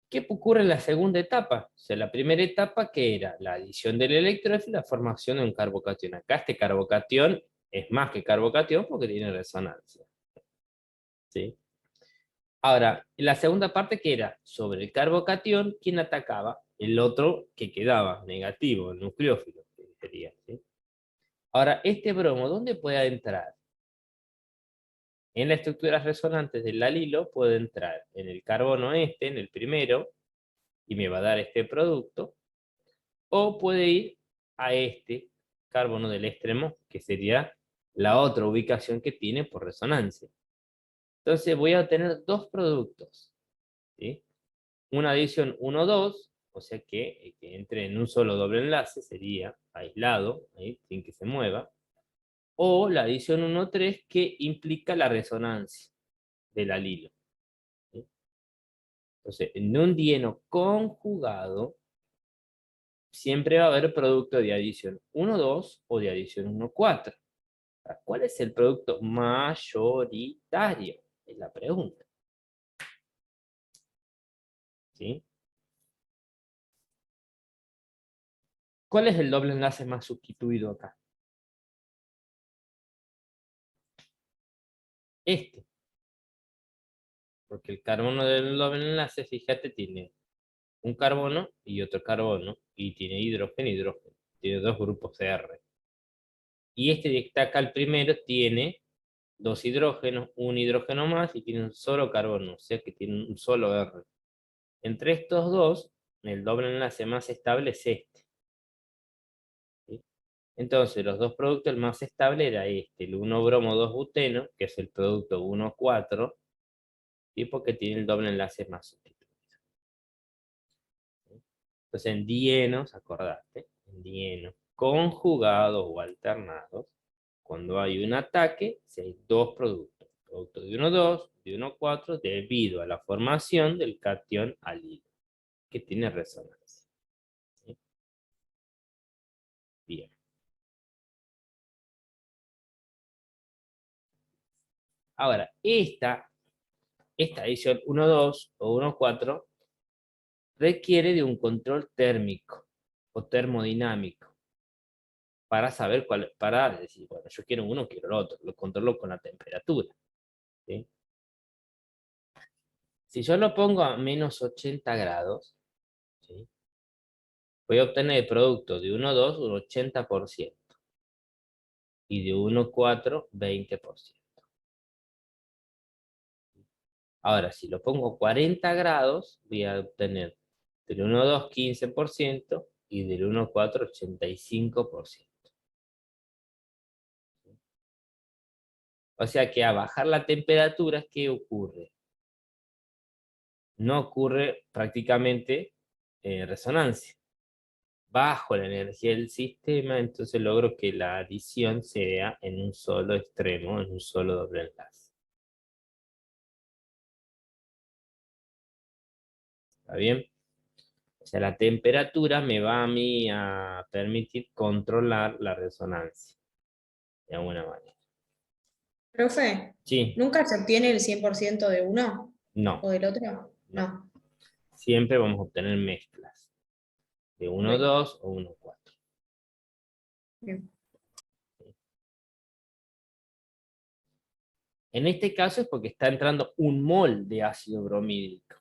¿Qué ocurre en la segunda etapa? O sea, la primera etapa que era la adición del electrón y la formación de un carbocatión. Acá este carbocatión es más que carbocatión porque tiene resonancia. ¿Sí? Ahora, la segunda parte que era sobre el carbocatión, ¿quién atacaba? El otro que quedaba, negativo, el nucleófilo, que sería, ¿sí? Ahora, este bromo, ¿dónde puede entrar? En las estructuras resonantes del alilo puede entrar en el carbono este, en el primero, y me va a dar este producto, o puede ir a este carbono del extremo, que sería la otra ubicación que tiene por resonancia. Entonces voy a obtener dos productos, ¿sí? Una adición 1,2, o sea que entre en un solo doble enlace, sería aislado, ¿sí? Sin que se mueva, o la adición 1,3 que implica la resonancia del alilo. ¿Sí? Entonces, en un dieno conjugado, siempre va a haber producto de adición 1,2 o de adición 1,4. ¿Cuál es el producto mayoritario? Es la pregunta. ¿Sí? ¿Cuál es el doble enlace más sustituido acá? Este. Porque el carbono del doble enlace, fíjate, tiene un carbono y otro carbono, y tiene hidrógeno y hidrógeno. Tiene dos grupos de R. Y este que está acá, el primero, tiene dos hidrógenos, un hidrógeno más, y tiene un solo carbono, o sea que tiene un solo R. Entre estos dos, el doble enlace más estable es este. ¿Sí? Entonces, los dos productos, el más estable era este, el 1-bromo 2-buteno, que es el producto 1,4, y porque tiene el doble enlace más sustituido. Entonces, en dienos, acordate, en dienos conjugados o alternados, cuando hay un ataque, si hay dos productos, producto de 1,2, de 1,4, debido a la formación del catión alilo, que tiene resonancia. ¿Sí? Bien. Ahora, esta adición 1,2 o 1,4 requiere de un control térmico o termodinámico para saber para decir, bueno, yo quiero uno, quiero el otro, lo controlo con la temperatura. ¿Sí? Si yo lo pongo a menos 80 grados, ¿sí? Voy a obtener el producto de 1,2 un 80% y de 1,4 20%. Ahora, si lo pongo a 40 grados, voy a obtener del 1,2 15% y del 1,4 85%. O sea que a bajar la temperatura, ¿qué ocurre? No ocurre prácticamente resonancia. Bajo la energía del sistema, entonces logro que la adición sea en un solo extremo, en un solo doble enlace. ¿Está bien? O sea, la temperatura me va a mí a permitir controlar la resonancia, de alguna manera. Profe, Sí, ¿nunca se obtiene el 100% de uno no, o del otro? no. No. Siempre vamos a obtener mezclas de Ok, 1,2 o 1,4. bien. En este caso es porque está entrando un mol de ácido bromídrico.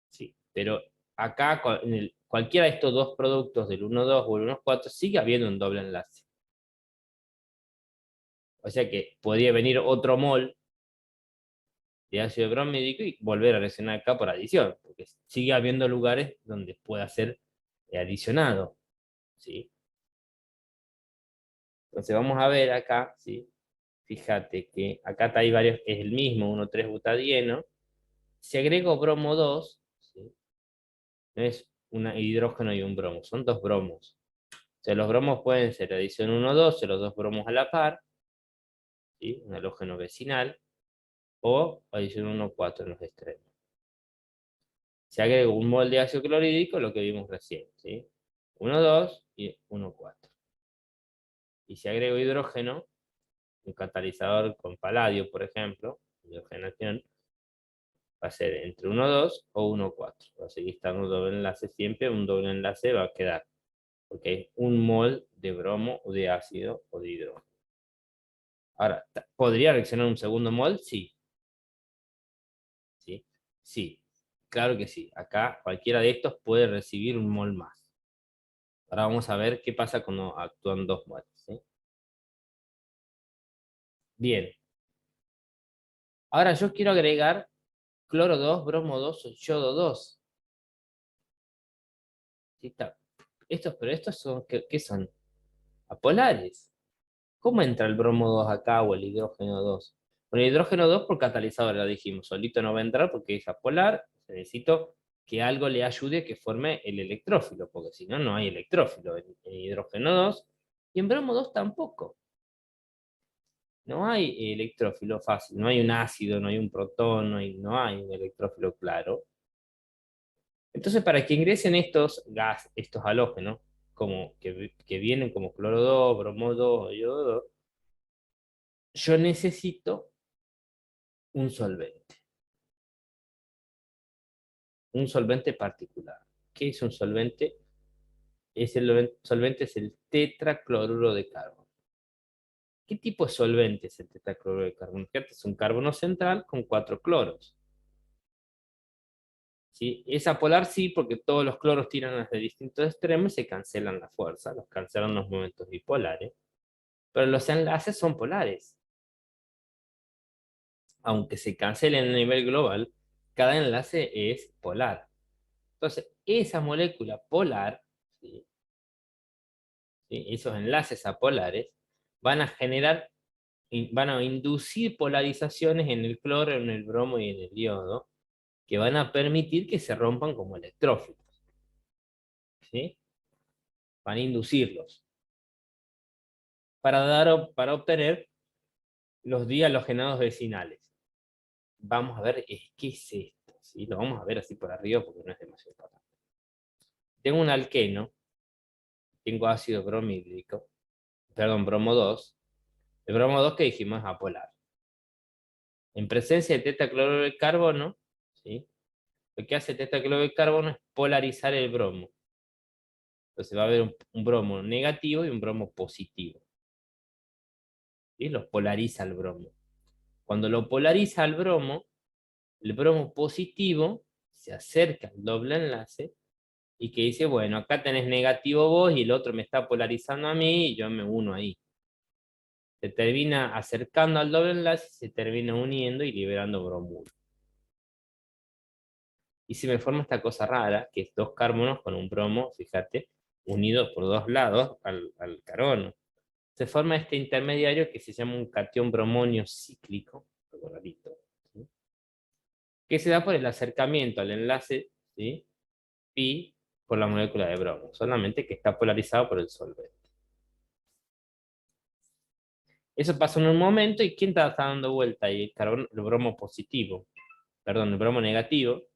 Sí, pero acá cualquiera de estos dos productos del 1,2 o el 1,4 sigue habiendo un doble enlace. O sea que podría venir otro mol de ácido bromídrico y volver a reaccionar acá por adición, porque sigue habiendo lugares donde pueda ser adicionado. ¿Sí? Entonces vamos a ver acá, ¿sí? Fíjate que acá hay varios, es el mismo, 1,3-butadieno. Si agrego bromo 2, ¿sí? No es un hidrógeno y un bromo, son dos bromos. O sea, los bromos pueden ser adición 1,2, los dos bromos a la par, ¿sí? Un halógeno vecinal, o adición 1,4 en los extremos. Si agrego un mol de ácido clorhídrico, lo que vimos recién, ¿sí? 1,2 y 1,4. Y si agrego hidrógeno, un catalizador con paladio, por ejemplo, hidrogenación, va a ser entre 1,2 o 1,4. Va a seguir estando un doble enlace siempre, un doble enlace va a quedar, porque es un mol de bromo o de ácido o de hidrógeno. Ahora, ¿podría reaccionar un segundo mol? Sí. ¿Sí? Sí, claro que sí. Acá cualquiera de estos puede recibir un mol más. Ahora vamos a ver qué pasa cuando actúan dos moles. ¿Sí? Bien. Ahora yo quiero agregar cloro 2, bromo 2 o yodo 2. ¿Sí está? Pero estos son, ¿qué son? Apolares. ¿Cómo entra el bromo 2 acá o el hidrógeno 2? Bueno, el hidrógeno 2 por catalizador, ya dijimos, solito no va a entrar porque es apolar. Necesito que algo le ayude a que forme el electrófilo, porque si no, no hay electrófilo en hidrógeno 2 y en bromo 2 tampoco. No hay electrófilo fácil, no hay un ácido, no hay un protón, no hay un electrófilo claro. Entonces, para que ingresen estos gas, estos halógenos, como que vienen como cloro 2, bromo 2, yodo 2, yo necesito un solvente. Un solvente particular. ¿Qué es un solvente? Solvente es el tetracloruro de carbono. ¿Qué tipo de solvente es el tetracloruro de carbono? Fíjate, es un carbono central con 4 cloros. ¿Sí? Es apolar, sí, porque todos los cloros tiran hacia distintos extremos y se cancelan la fuerza, los cancelan los momentos bipolares. Pero los enlaces son polares. Aunque se cancelen a nivel global, cada enlace es polar. Entonces, esa molécula polar, ¿sí? ¿Sí? Esos enlaces apolares, van a generar, van a inducir polarizaciones en el cloro, en el bromo y en el yodo, que van a permitir que se rompan como electrófilos, ¿sí? Van a inducirlos para obtener los dihalogenados vecinales. Vamos a ver qué es esto, ¿sí? Lo vamos a ver así por arriba porque no es demasiado importante. Tengo un alqueno, tengo ácido bromhídrico, perdón, bromo 2. El bromo 2 que dijimos es apolar. En presencia de tetacloruro de carbono, ¿sí? Lo que hace el tetacloruro de carbono es polarizar el bromo. Entonces va a haber un bromo negativo y un bromo positivo. ¿Sí? Los polariza el bromo. Cuando lo polariza el bromo positivo se acerca al doble enlace y que dice, bueno, acá tenés negativo vos y el otro me está polarizando a mí y yo me uno ahí. Se termina acercando al doble enlace, se termina uniendo y liberando bromuro. Y se me forma esta cosa rara, que es dos carbonos con un bromo, fíjate, unidos por dos lados al carbono. Se forma este intermediario que se llama un catión bromonio cíclico, algo rarito, ¿sí? Que se da por el acercamiento al enlace, ¿sí? Pi por la molécula de bromo, solamente que está polarizado por el solvente. Eso pasa en un momento, ¿y quién está dando vuelta ahí? El bromo positivo, perdón, el bromo negativo,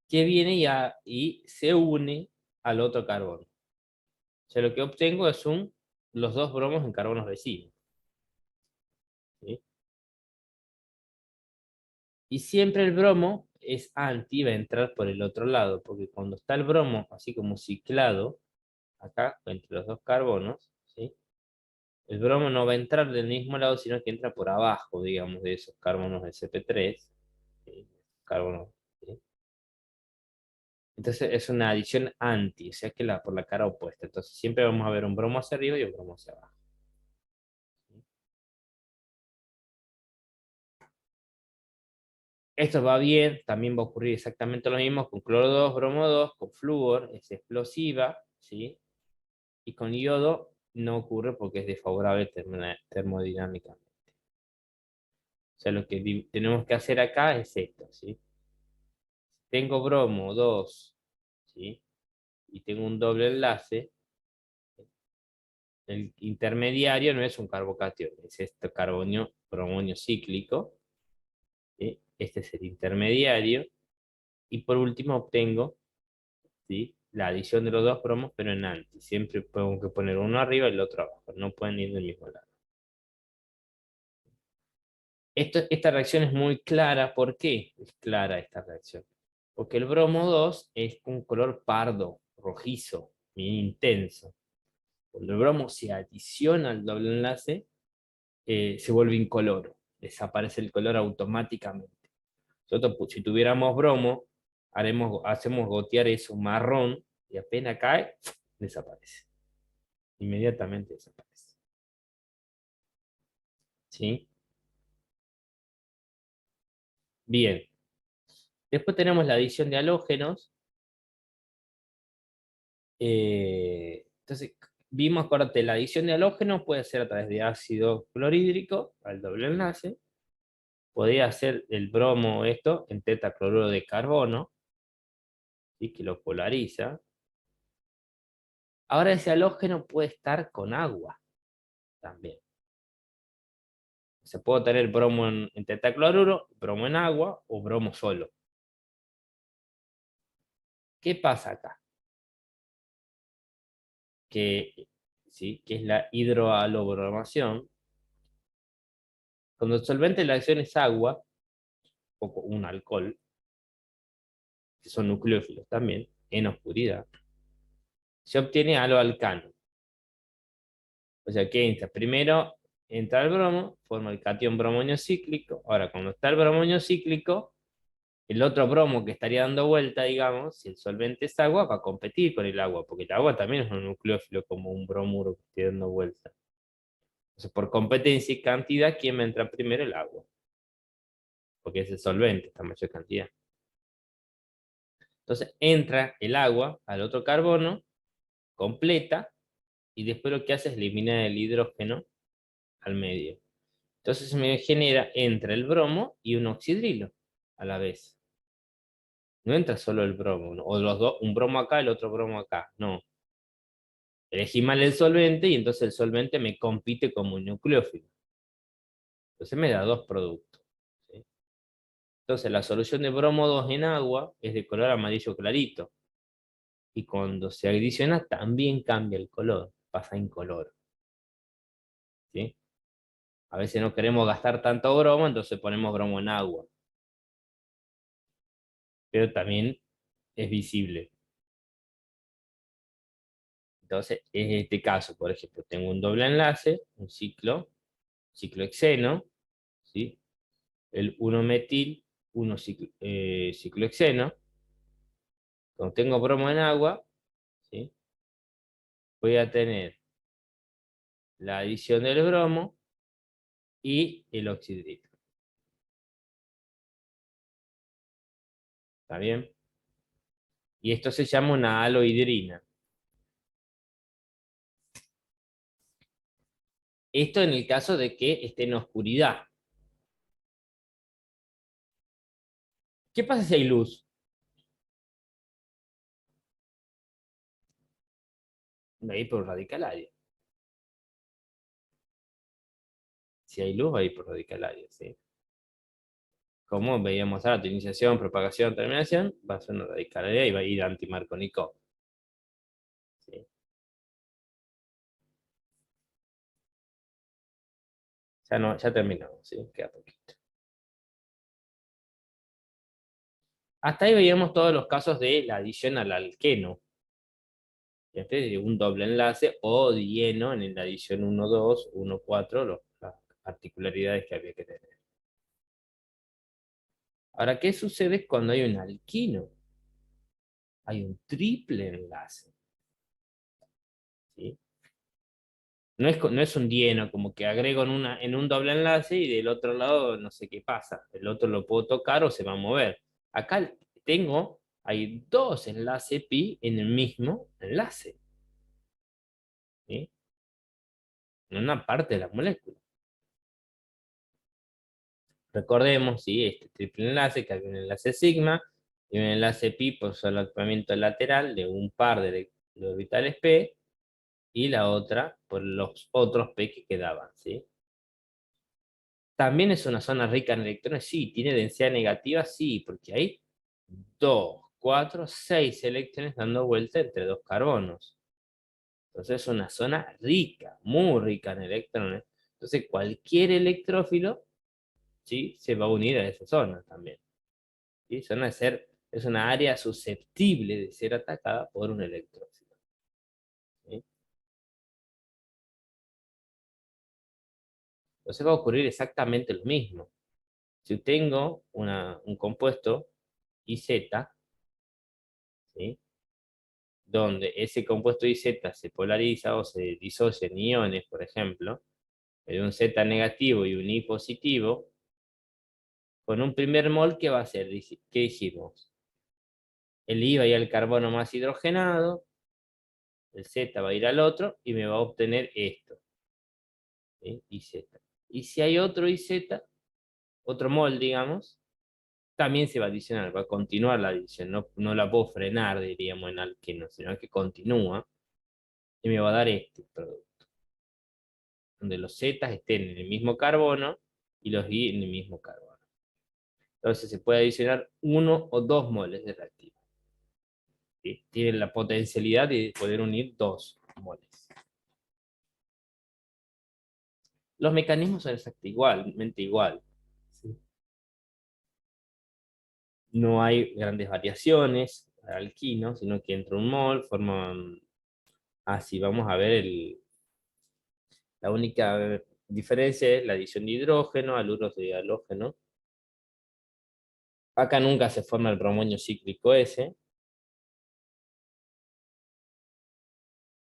que viene y se une al otro carbono. O sea, lo que obtengo es los dos bromos en carbonos vecinos, ¿sí? Y siempre el bromo es anti, va a entrar por el otro lado, porque cuando está el bromo así como ciclado, acá, entre los dos carbonos, ¿sí? El bromo no va a entrar del mismo lado, sino que entra por abajo, digamos, de esos carbonos de CP3, ¿sí? Carbonos, ¿sí? Entonces es una adición anti, o sea que por la cara opuesta. Entonces siempre vamos a ver un bromo hacia arriba y un bromo hacia abajo. Esto va bien, también va a ocurrir exactamente lo mismo con cloro 2, bromo 2, con flúor, es explosiva, ¿sí? Y con yodo no ocurre porque es desfavorable termodinámicamente. O sea, lo que tenemos que hacer acá es esto, ¿sí? Tengo bromo 2, ¿sí? Y tengo un doble enlace, el intermediario no es un carbocatión, es este carbonio bromonio cíclico, ¿sí? Este es el intermediario, y por último obtengo, ¿sí? La adición de los dos bromos, pero en anti. Siempre tengo que poner uno arriba y el otro abajo, no pueden ir del mismo lado. Esta reacción es muy clara. ¿Por qué es clara esta reacción? Porque el bromo 2 es un color pardo, rojizo, bien intenso. Cuando el bromo se adiciona al doble enlace, se vuelve incoloro, desaparece el color automáticamente. Nosotros, si tuviéramos bromo, hacemos gotear eso marrón y apenas cae, desaparece. Inmediatamente desaparece. ¿Sí? Bien. Después tenemos la adición de halógenos. Entonces, vimos, acuérdate, la adición de halógenos puede ser a través de ácido clorhídrico al doble enlace. Podría ser el bromo, esto, en tetacloruro de carbono, ¿sí? Que lo polariza. Ahora ese halógeno puede estar con agua también. Se puede tener bromo en tetacloruro, bromo en agua o bromo solo. ¿Qué pasa acá? Que, ¿sí? Que es la hidrohalobromación. Cuando el solvente de la acción es agua, o un alcohol, que son nucleófilos también, en oscuridad, se obtiene halo alcano. O sea que entra, primero entra el bromo, forma el catión bromonio cíclico. Ahora, cuando está el bromonio cíclico, el otro bromo que estaría dando vuelta, digamos, si el solvente es agua, va a competir con el agua, porque el agua también es un nucleófilo como un bromuro que esté dando vuelta. Entonces, por competencia y cantidad, ¿quién va a entrar primero? El agua, porque es el solvente, esta mayor cantidad. Entonces, entra el agua al otro carbono, completa, y después lo que hace es eliminar el hidrógeno al medio. Entonces me genera entre el bromo y un oxidrilo a la vez. No entra solo el bromo, ¿no? O los dos, un bromo acá, el otro bromo acá. No. Elegí mal el solvente y entonces el solvente me compite como un nucleófilo. Entonces me da dos productos. ¿Sí? Entonces la solución de bromo 2 en agua es de color amarillo clarito. Y cuando se adiciona también cambia el color, pasa incoloro. ¿Sí? A veces no queremos gastar tanto bromo, entonces ponemos bromo en agua. Pero también es visible. Entonces, en este caso, por ejemplo, tengo un doble enlace, un ciclohexeno, ¿sí? El 1-metil, 1-ciclohexeno. Cuando tengo bromo en agua, ¿sí? Voy a tener la adición del bromo y el oxidrito. ¿Está bien? Y esto se llama una halohidrina. Esto en el caso de que esté en oscuridad. ¿Qué pasa si hay luz? Va a ir por radicalario. Si hay luz, va a ir por radicalario, ¿sí? Como veíamos ahora, tonización, propagación, terminación, va a ser una radicalaria y va a ir antimarcónico. ¿Sí? Ya, no, ya terminamos, ¿sí? Queda poquito. Hasta ahí veíamos todos los casos de la adición al alqueno. Este de un doble enlace o dieno en la adición 1,2, 1,4, las particularidades que había que tener. Ahora, ¿qué sucede cuando hay un alquino? Hay un triple enlace. ¿Sí? No es un dieno, como que agrego en un doble enlace y del otro lado no sé qué pasa. El otro lo puedo tocar o se va a mover. Acá hay dos enlaces pi en el mismo enlace. ¿Sí? En una parte de la molécula. Recordemos, ¿sí? Este triple enlace, que hay un enlace sigma y un enlace pi por solapamiento lateral de un par de orbitales p y la otra por los otros p que quedaban. ¿Sí? También es una zona rica en electrones, sí. Tiene densidad negativa, sí, porque hay 2, 4, 6 electrones dando vuelta entre dos carbonos. Entonces es una zona rica, muy rica en electrones. Entonces cualquier electrófilo, ¿sí? Se va a unir a esa zona también. ¿Sí? Es una área susceptible de ser atacada por un electrófilo. ¿Sí? Entonces va a ocurrir exactamente lo mismo. Si tengo un compuesto IZ, ¿sí? Donde ese compuesto IZ se polariza o se disocia en iones, por ejemplo, de un Z negativo y un I positivo, con un primer mol, ¿qué va a hacer? ¿Qué dijimos? El I va a ir al carbono más hidrogenado, el Z va a ir al otro y me va a obtener esto, ¿sí? IZ. Y si hay otro IZ, otro mol, digamos, también se va a adicionar, va a continuar la adición, no la puedo frenar, diríamos, en alqueno, sino que continúa y me va a dar este producto, donde los Z estén en el mismo carbono y los I en el mismo carbono. Entonces se puede adicionar 1 o 2 moles de reactivo. ¿Sí? Tienen la potencialidad de poder unir 2 moles. Los mecanismos son igualmente igual. ¿Sí? No hay grandes variaciones al alquino, sino que entra un mol, forman... Así vamos a ver la única diferencia es la adición de hidrógeno, aluros de halógeno. Acá nunca se forma el bromonio cíclico S.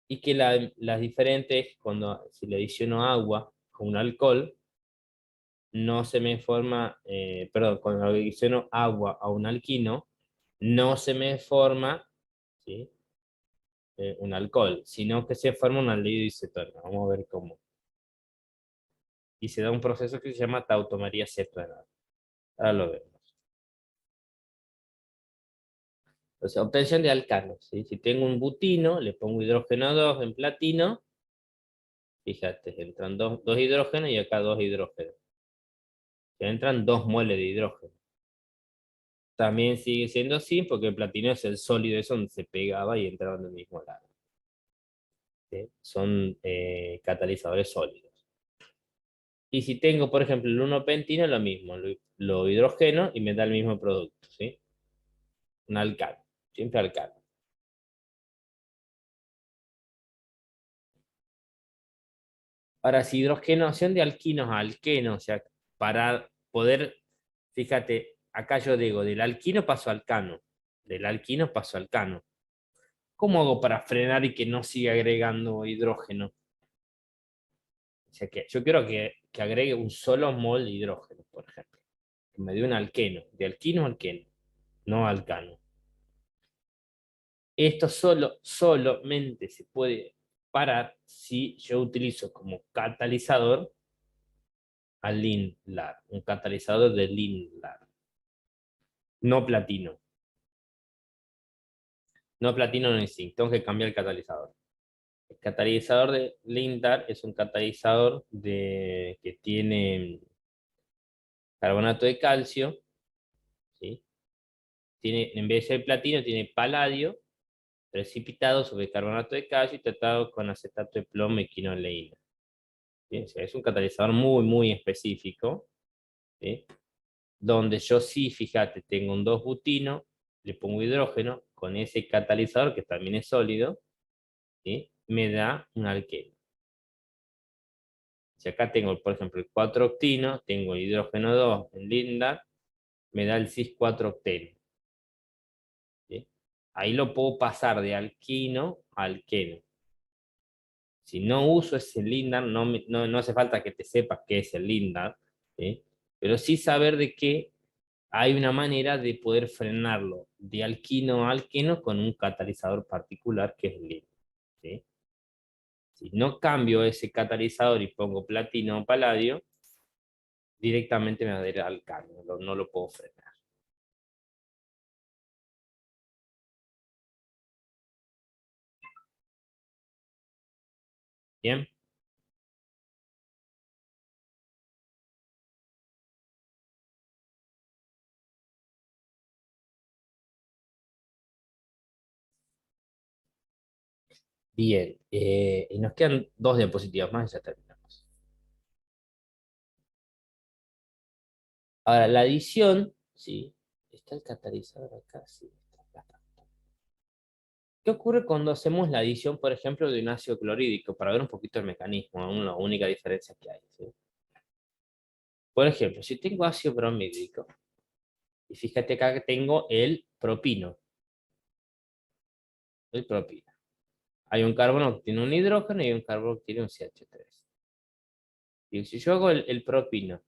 Y que las diferentes es cuando si le adiciono agua con un alcohol, no se me forma, perdón, cuando le adiciono agua a un alquino, no se me forma, ¿sí? Un alcohol, sino que se forma un aldehído cetona. Vamos a ver cómo. Y se da un proceso que se llama tautomería cetona. Ahora lo vemos. O sea, obtención de alcanos, ¿sí? Si tengo un butino, le pongo hidrógeno 2 en platino, fíjate, entran dos hidrógenos y acá dos hidrógenos. Entran 2 moles de hidrógeno. También sigue siendo así porque el platino es el sólido, eso donde se pegaba y entraban del mismo lado. ¿Sí? Son catalizadores sólidos. Y si tengo, por ejemplo, el 1-pentino, lo mismo, lo hidrogeno y me da el mismo producto, ¿sí? Un alcano, siempre alcano. Ahora, si hidrogenación de alquinos a alquenos, o sea, para poder, fíjate, acá yo digo, del alquino paso al alcano, del alquino paso al alcano. ¿Cómo hago para frenar y que no siga agregando hidrógeno? O sea, que yo quiero que agregue un solo mol de hidrógeno, por ejemplo. Que me dé un alqueno, de alquino a alqueno, no alcano. Esto solamente se puede parar si yo utilizo como catalizador a Lindlar, un catalizador de Lindlar, no platino. No platino ni zinc, tengo que cambiar el catalizador. El catalizador de Lindlar es un catalizador que tiene carbonato de calcio, ¿sí? En vez de ser platino, tiene paladio precipitado sobre carbonato de calcio y tratado con acetato de plomo y quinoleína. ¿Sí? O sea, es un catalizador muy, muy específico, ¿sí? Donde yo sí, fíjate, tengo un 2-butino, le pongo hidrógeno, con ese catalizador, que también es sólido, ¿sí? Me da un alqueno. Si acá tengo, por ejemplo, el 4-octino, tengo el hidrógeno 2 en Lindlar, me da el cis 4-octeno. ¿Sí? Ahí lo puedo pasar de alquino a alqueno. Si no uso ese Lindlar, no hace falta que te sepas qué es el Lindlar, ¿sí? Pero sí saber de que hay una manera de poder frenarlo de alquino a alqueno con un catalizador particular que es el Lindlar. ¿Sí? Si no cambio ese catalizador y pongo platino o paladio, directamente me va a dar alcano, no lo puedo frenar. Bien, bien. Y nos quedan 2 diapositivas más y ya terminamos. Ahora, la adición, ¿sí? ¿Está el catalizador acá? Sí, está acá. ¿Qué ocurre cuando hacemos la adición, por ejemplo, de un ácido clorhídrico? Para ver un poquito el mecanismo, aún la única diferencia que hay. ¿Sí? Por ejemplo, si tengo ácido bromídrico, y fíjate acá que tengo el propino. El propino. Hay un carbono que tiene un hidrógeno y un carbono que tiene un CH3. Y si yo hago el propino,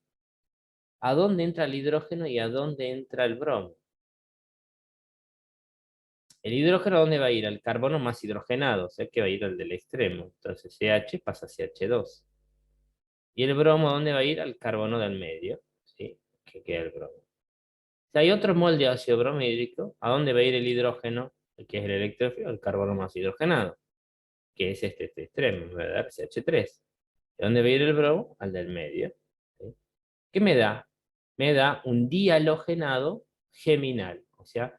¿a dónde entra el hidrógeno y a dónde entra el bromo? El hidrógeno, ¿a dónde va a ir? Al carbono más hidrogenado, o sea que va a ir al del extremo. Entonces CH pasa a CH2. ¿Y el bromo, a dónde va a ir? Al carbono del medio, ¿sí? Que queda el bromo. Si hay otro mol de ácido bromídrico, ¿a dónde va a ir el hidrógeno? Que es el electrófilo, el carbono más hidrogenado, que es este extremo, me va a dar CH3. ¿De dónde va a ir el bromo? Al del medio. ¿Sí? ¿Qué me da? Me da un dihalogenado geminal, o sea,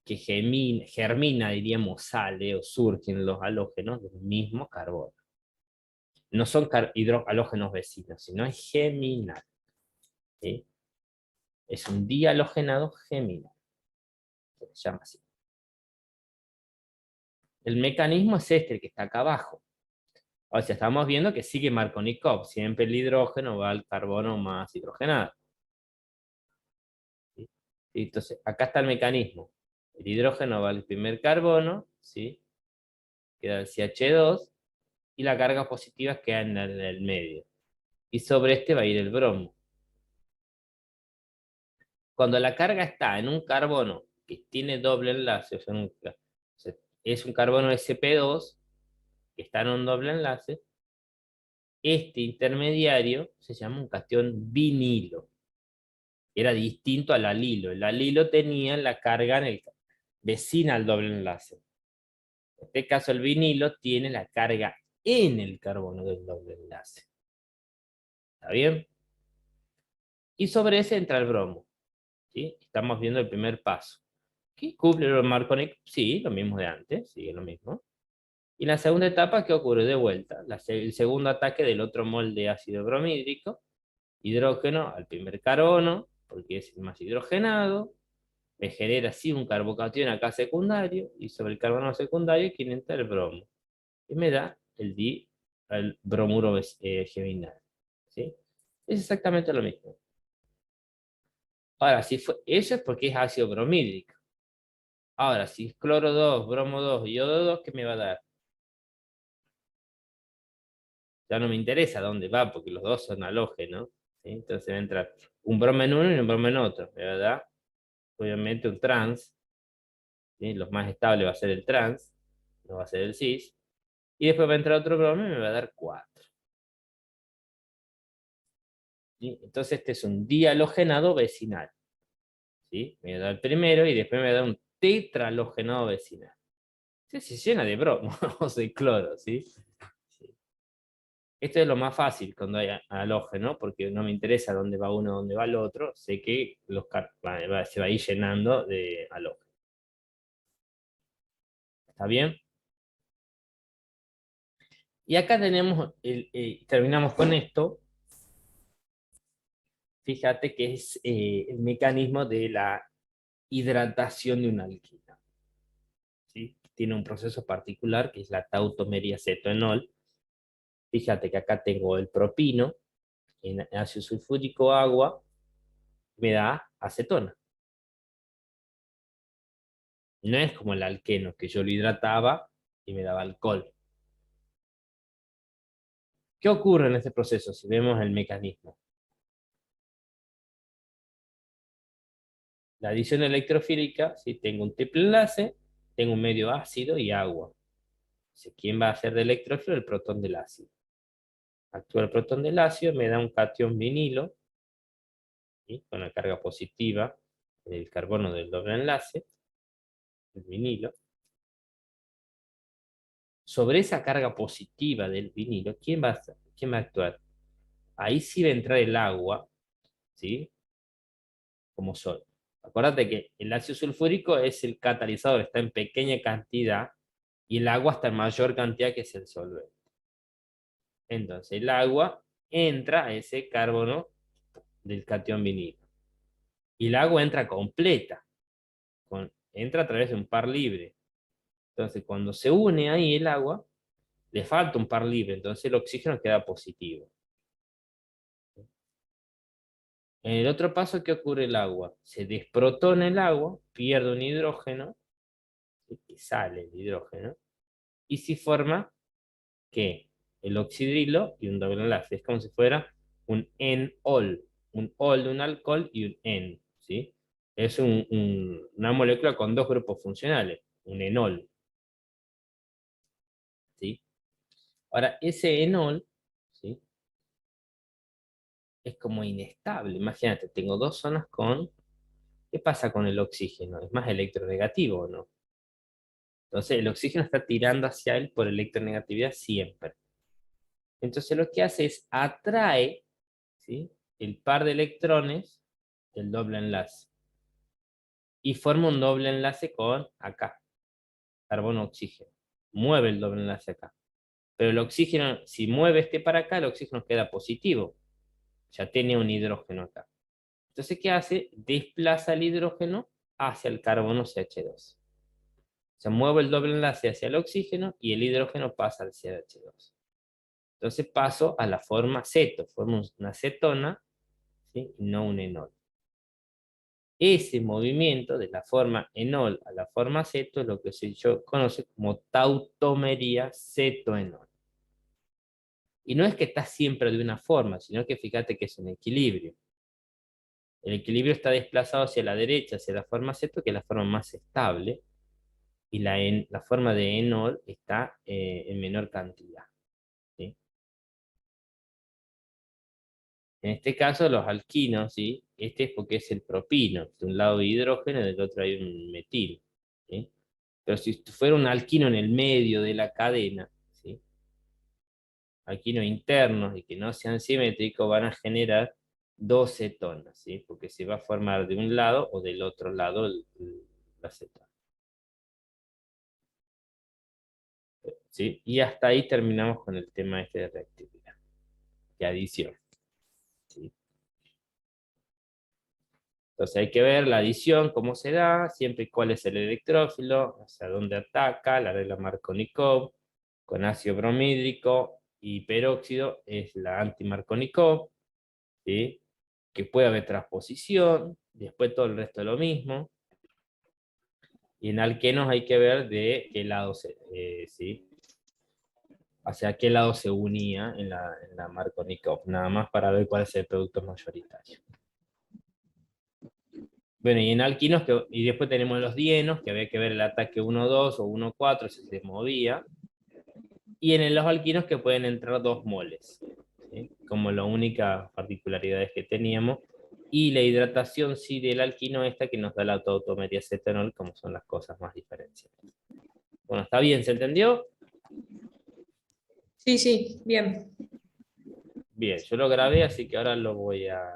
que germina, diríamos, sale o surgen los halógenos del mismo carbono. No son halógenos vecinos, sino es geminal. ¿Sí? Es un dihalogenado geminal, se llama así. El mecanismo es este, el que está acá abajo. O sea, estamos viendo que sigue Markovnikov, siempre el hidrógeno va al carbono más hidrogenado. ¿Sí? Entonces, acá está el mecanismo. El hidrógeno va al primer carbono, ¿sí? Queda el CH2, y la carga positiva queda en el medio. Y sobre este va a ir el bromo. Cuando la carga está en un carbono que tiene doble enlace, o sea, es un carbono sp2 que está en un doble enlace, este intermediario se llama un cation vinilo. Era distinto al alilo. El alilo tenía la carga vecina al doble enlace. En este caso, el vinilo tiene la carga en el carbono del doble enlace. ¿Está bien? Y sobre ese entra el bromo. ¿Sí? Estamos viendo el primer paso. ¿Qué cumple el Marconi? Sí, lo mismo de antes, sigue lo mismo. Y la segunda etapa, ¿qué ocurre? De vuelta, el segundo ataque del otro mol de ácido bromhídrico, hidrógeno al primer carbono, porque es el más hidrogenado, me genera así un carbocatión acá secundario, y sobre el carbono secundario, ¿quién entra? El bromo. Y me da el bromuro geminal. ¿Sí? Es exactamente lo mismo. Ahora, eso es porque es ácido bromhídrico. Ahora, si es cloro 2, bromo 2 y yodo 2, ¿qué me va a dar? Ya no me interesa dónde va, porque los dos son halógenos. ¿Sí? Entonces va a entrar un bromo en uno y un bromo en otro, ¿verdad? Obviamente un trans, ¿sí? Lo más estable va a ser el trans, no va a ser el cis. Y después va a entrar otro bromo y me va a dar 4. ¿Sí? Entonces este es un dihalogenado vecinal. ¿Sí? Me da el primero y después me da un tetrahalogenado vecinal. Se llena de bromo o de cloro, ¿sí? Sí. Esto es lo más fácil cuando hay halógeno, porque no me interesa dónde va uno, dónde va el otro, sé que se va a ir llenando de halógeno. ¿Está bien? Y acá tenemos, terminamos con esto, fíjate que es el mecanismo de la hidratación de una alquila. ¿Sí? Tiene un proceso particular que es la tautomería cetoenol. Fíjate que acá tengo el propino, en ácido sulfúrico agua, me da acetona. No es como el alqueno, que yo lo hidrataba y me daba alcohol. ¿Qué ocurre en este proceso si vemos el mecanismo? La adición electrofílica, si tengo un triple enlace, tengo un medio ácido y agua. ¿Quién va a hacer de electrófilo? El protón del ácido. Actúa el protón del ácido, me da un cation vinilo, ¿sí? Con la carga positiva del carbono del doble enlace, el vinilo. Sobre esa carga positiva del vinilo, quién va a actuar? Ahí sí va a entrar el agua, ¿sí? Como sol. Acuérdate que el ácido sulfúrico es el catalizador, está en pequeña cantidad, y el agua está en mayor cantidad, que es el solvente. Entonces el agua entra a ese carbono del catión vinilo. Y el agua entra completa, entra a través de un par libre. Entonces cuando se une ahí el agua, le falta un par libre, entonces el oxígeno queda positivo. En el otro paso, ¿qué ocurre el agua? Se desprotona el agua, pierde un hidrógeno, y sale el hidrógeno, y se forma, ¿qué? El oxidrilo y un doble enlace. Es como si fuera un enol, un ol de un alcohol y un en, ¿sí? Es una molécula con dos grupos funcionales, un enol, ¿sí? Ahora, ese enol, ¿sí? Es como inestable. Imagínate, tengo dos zonas con... ¿Qué pasa con el oxígeno? ¿Es más electronegativo o no? Entonces, el oxígeno está tirando hacia él por electronegatividad siempre. Entonces, lo que hace es atrae, ¿sí? El par de electrones del doble enlace y forma un doble enlace con acá, carbono-oxígeno. Mueve el doble enlace acá. Pero el oxígeno, si mueve este para acá, el oxígeno queda positivo. Ya tiene un hidrógeno acá. Entonces, ¿qué hace? Desplaza el hidrógeno hacia el carbono CH2. Se mueve el doble enlace hacia el oxígeno y el hidrógeno pasa al CH2. Entonces paso a la forma ceto, formo una cetona, ¿sí? Y no un enol. Ese movimiento de la forma enol a la forma ceto es lo que se conoce como tautomería cetoenol. Y no es que está siempre de una forma, sino que fíjate que es un equilibrio. El equilibrio está desplazado hacia la derecha, hacia la forma ceto, que es la forma más estable, y la forma de enol está en menor cantidad. ¿Sí? En este caso, los alquinos, ¿sí? Este es porque es el propino. De un lado hay hidrógeno, del otro hay un metil. ¿sí? Pero si fuera un alquino en el medio de la cadena, ¿sí? Alquinos internos y que no sean simétricos van a generar dos cetonas, ¿sí? Porque se va a formar de un lado o del otro lado la cetona. ¿Sí? Y hasta ahí terminamos con el tema este de reactividad, de adición. ¿Sí? Entonces hay que ver la adición, cómo se da, siempre cuál es el electrófilo, hacia dónde ataca, la regla Markovnikov, con ácido bromhídrico y peróxido es la anti-Markovnikov, ¿sí? Que puede haber transposición, después todo el resto de lo mismo. Y en alquenos hay que ver de qué lado ¿sí? Hacia qué lado se unía en la Markovnikov, nada más para ver cuál es el producto mayoritario. Bueno, y en alquinos, y después tenemos los dienos, que había que ver el ataque 1,2 o 1,4 si se movía. Y en los alquinos que pueden entrar 2 moles, ¿sí? Como la única particularidad que teníamos. Y la hidratación sí del alquino esta que nos da la tautomeriacetanol, como son las cosas más diferenciales. Bueno, ¿está bien? ¿Se entendió? Sí, sí, bien. Bien, yo lo grabé, así que ahora lo voy a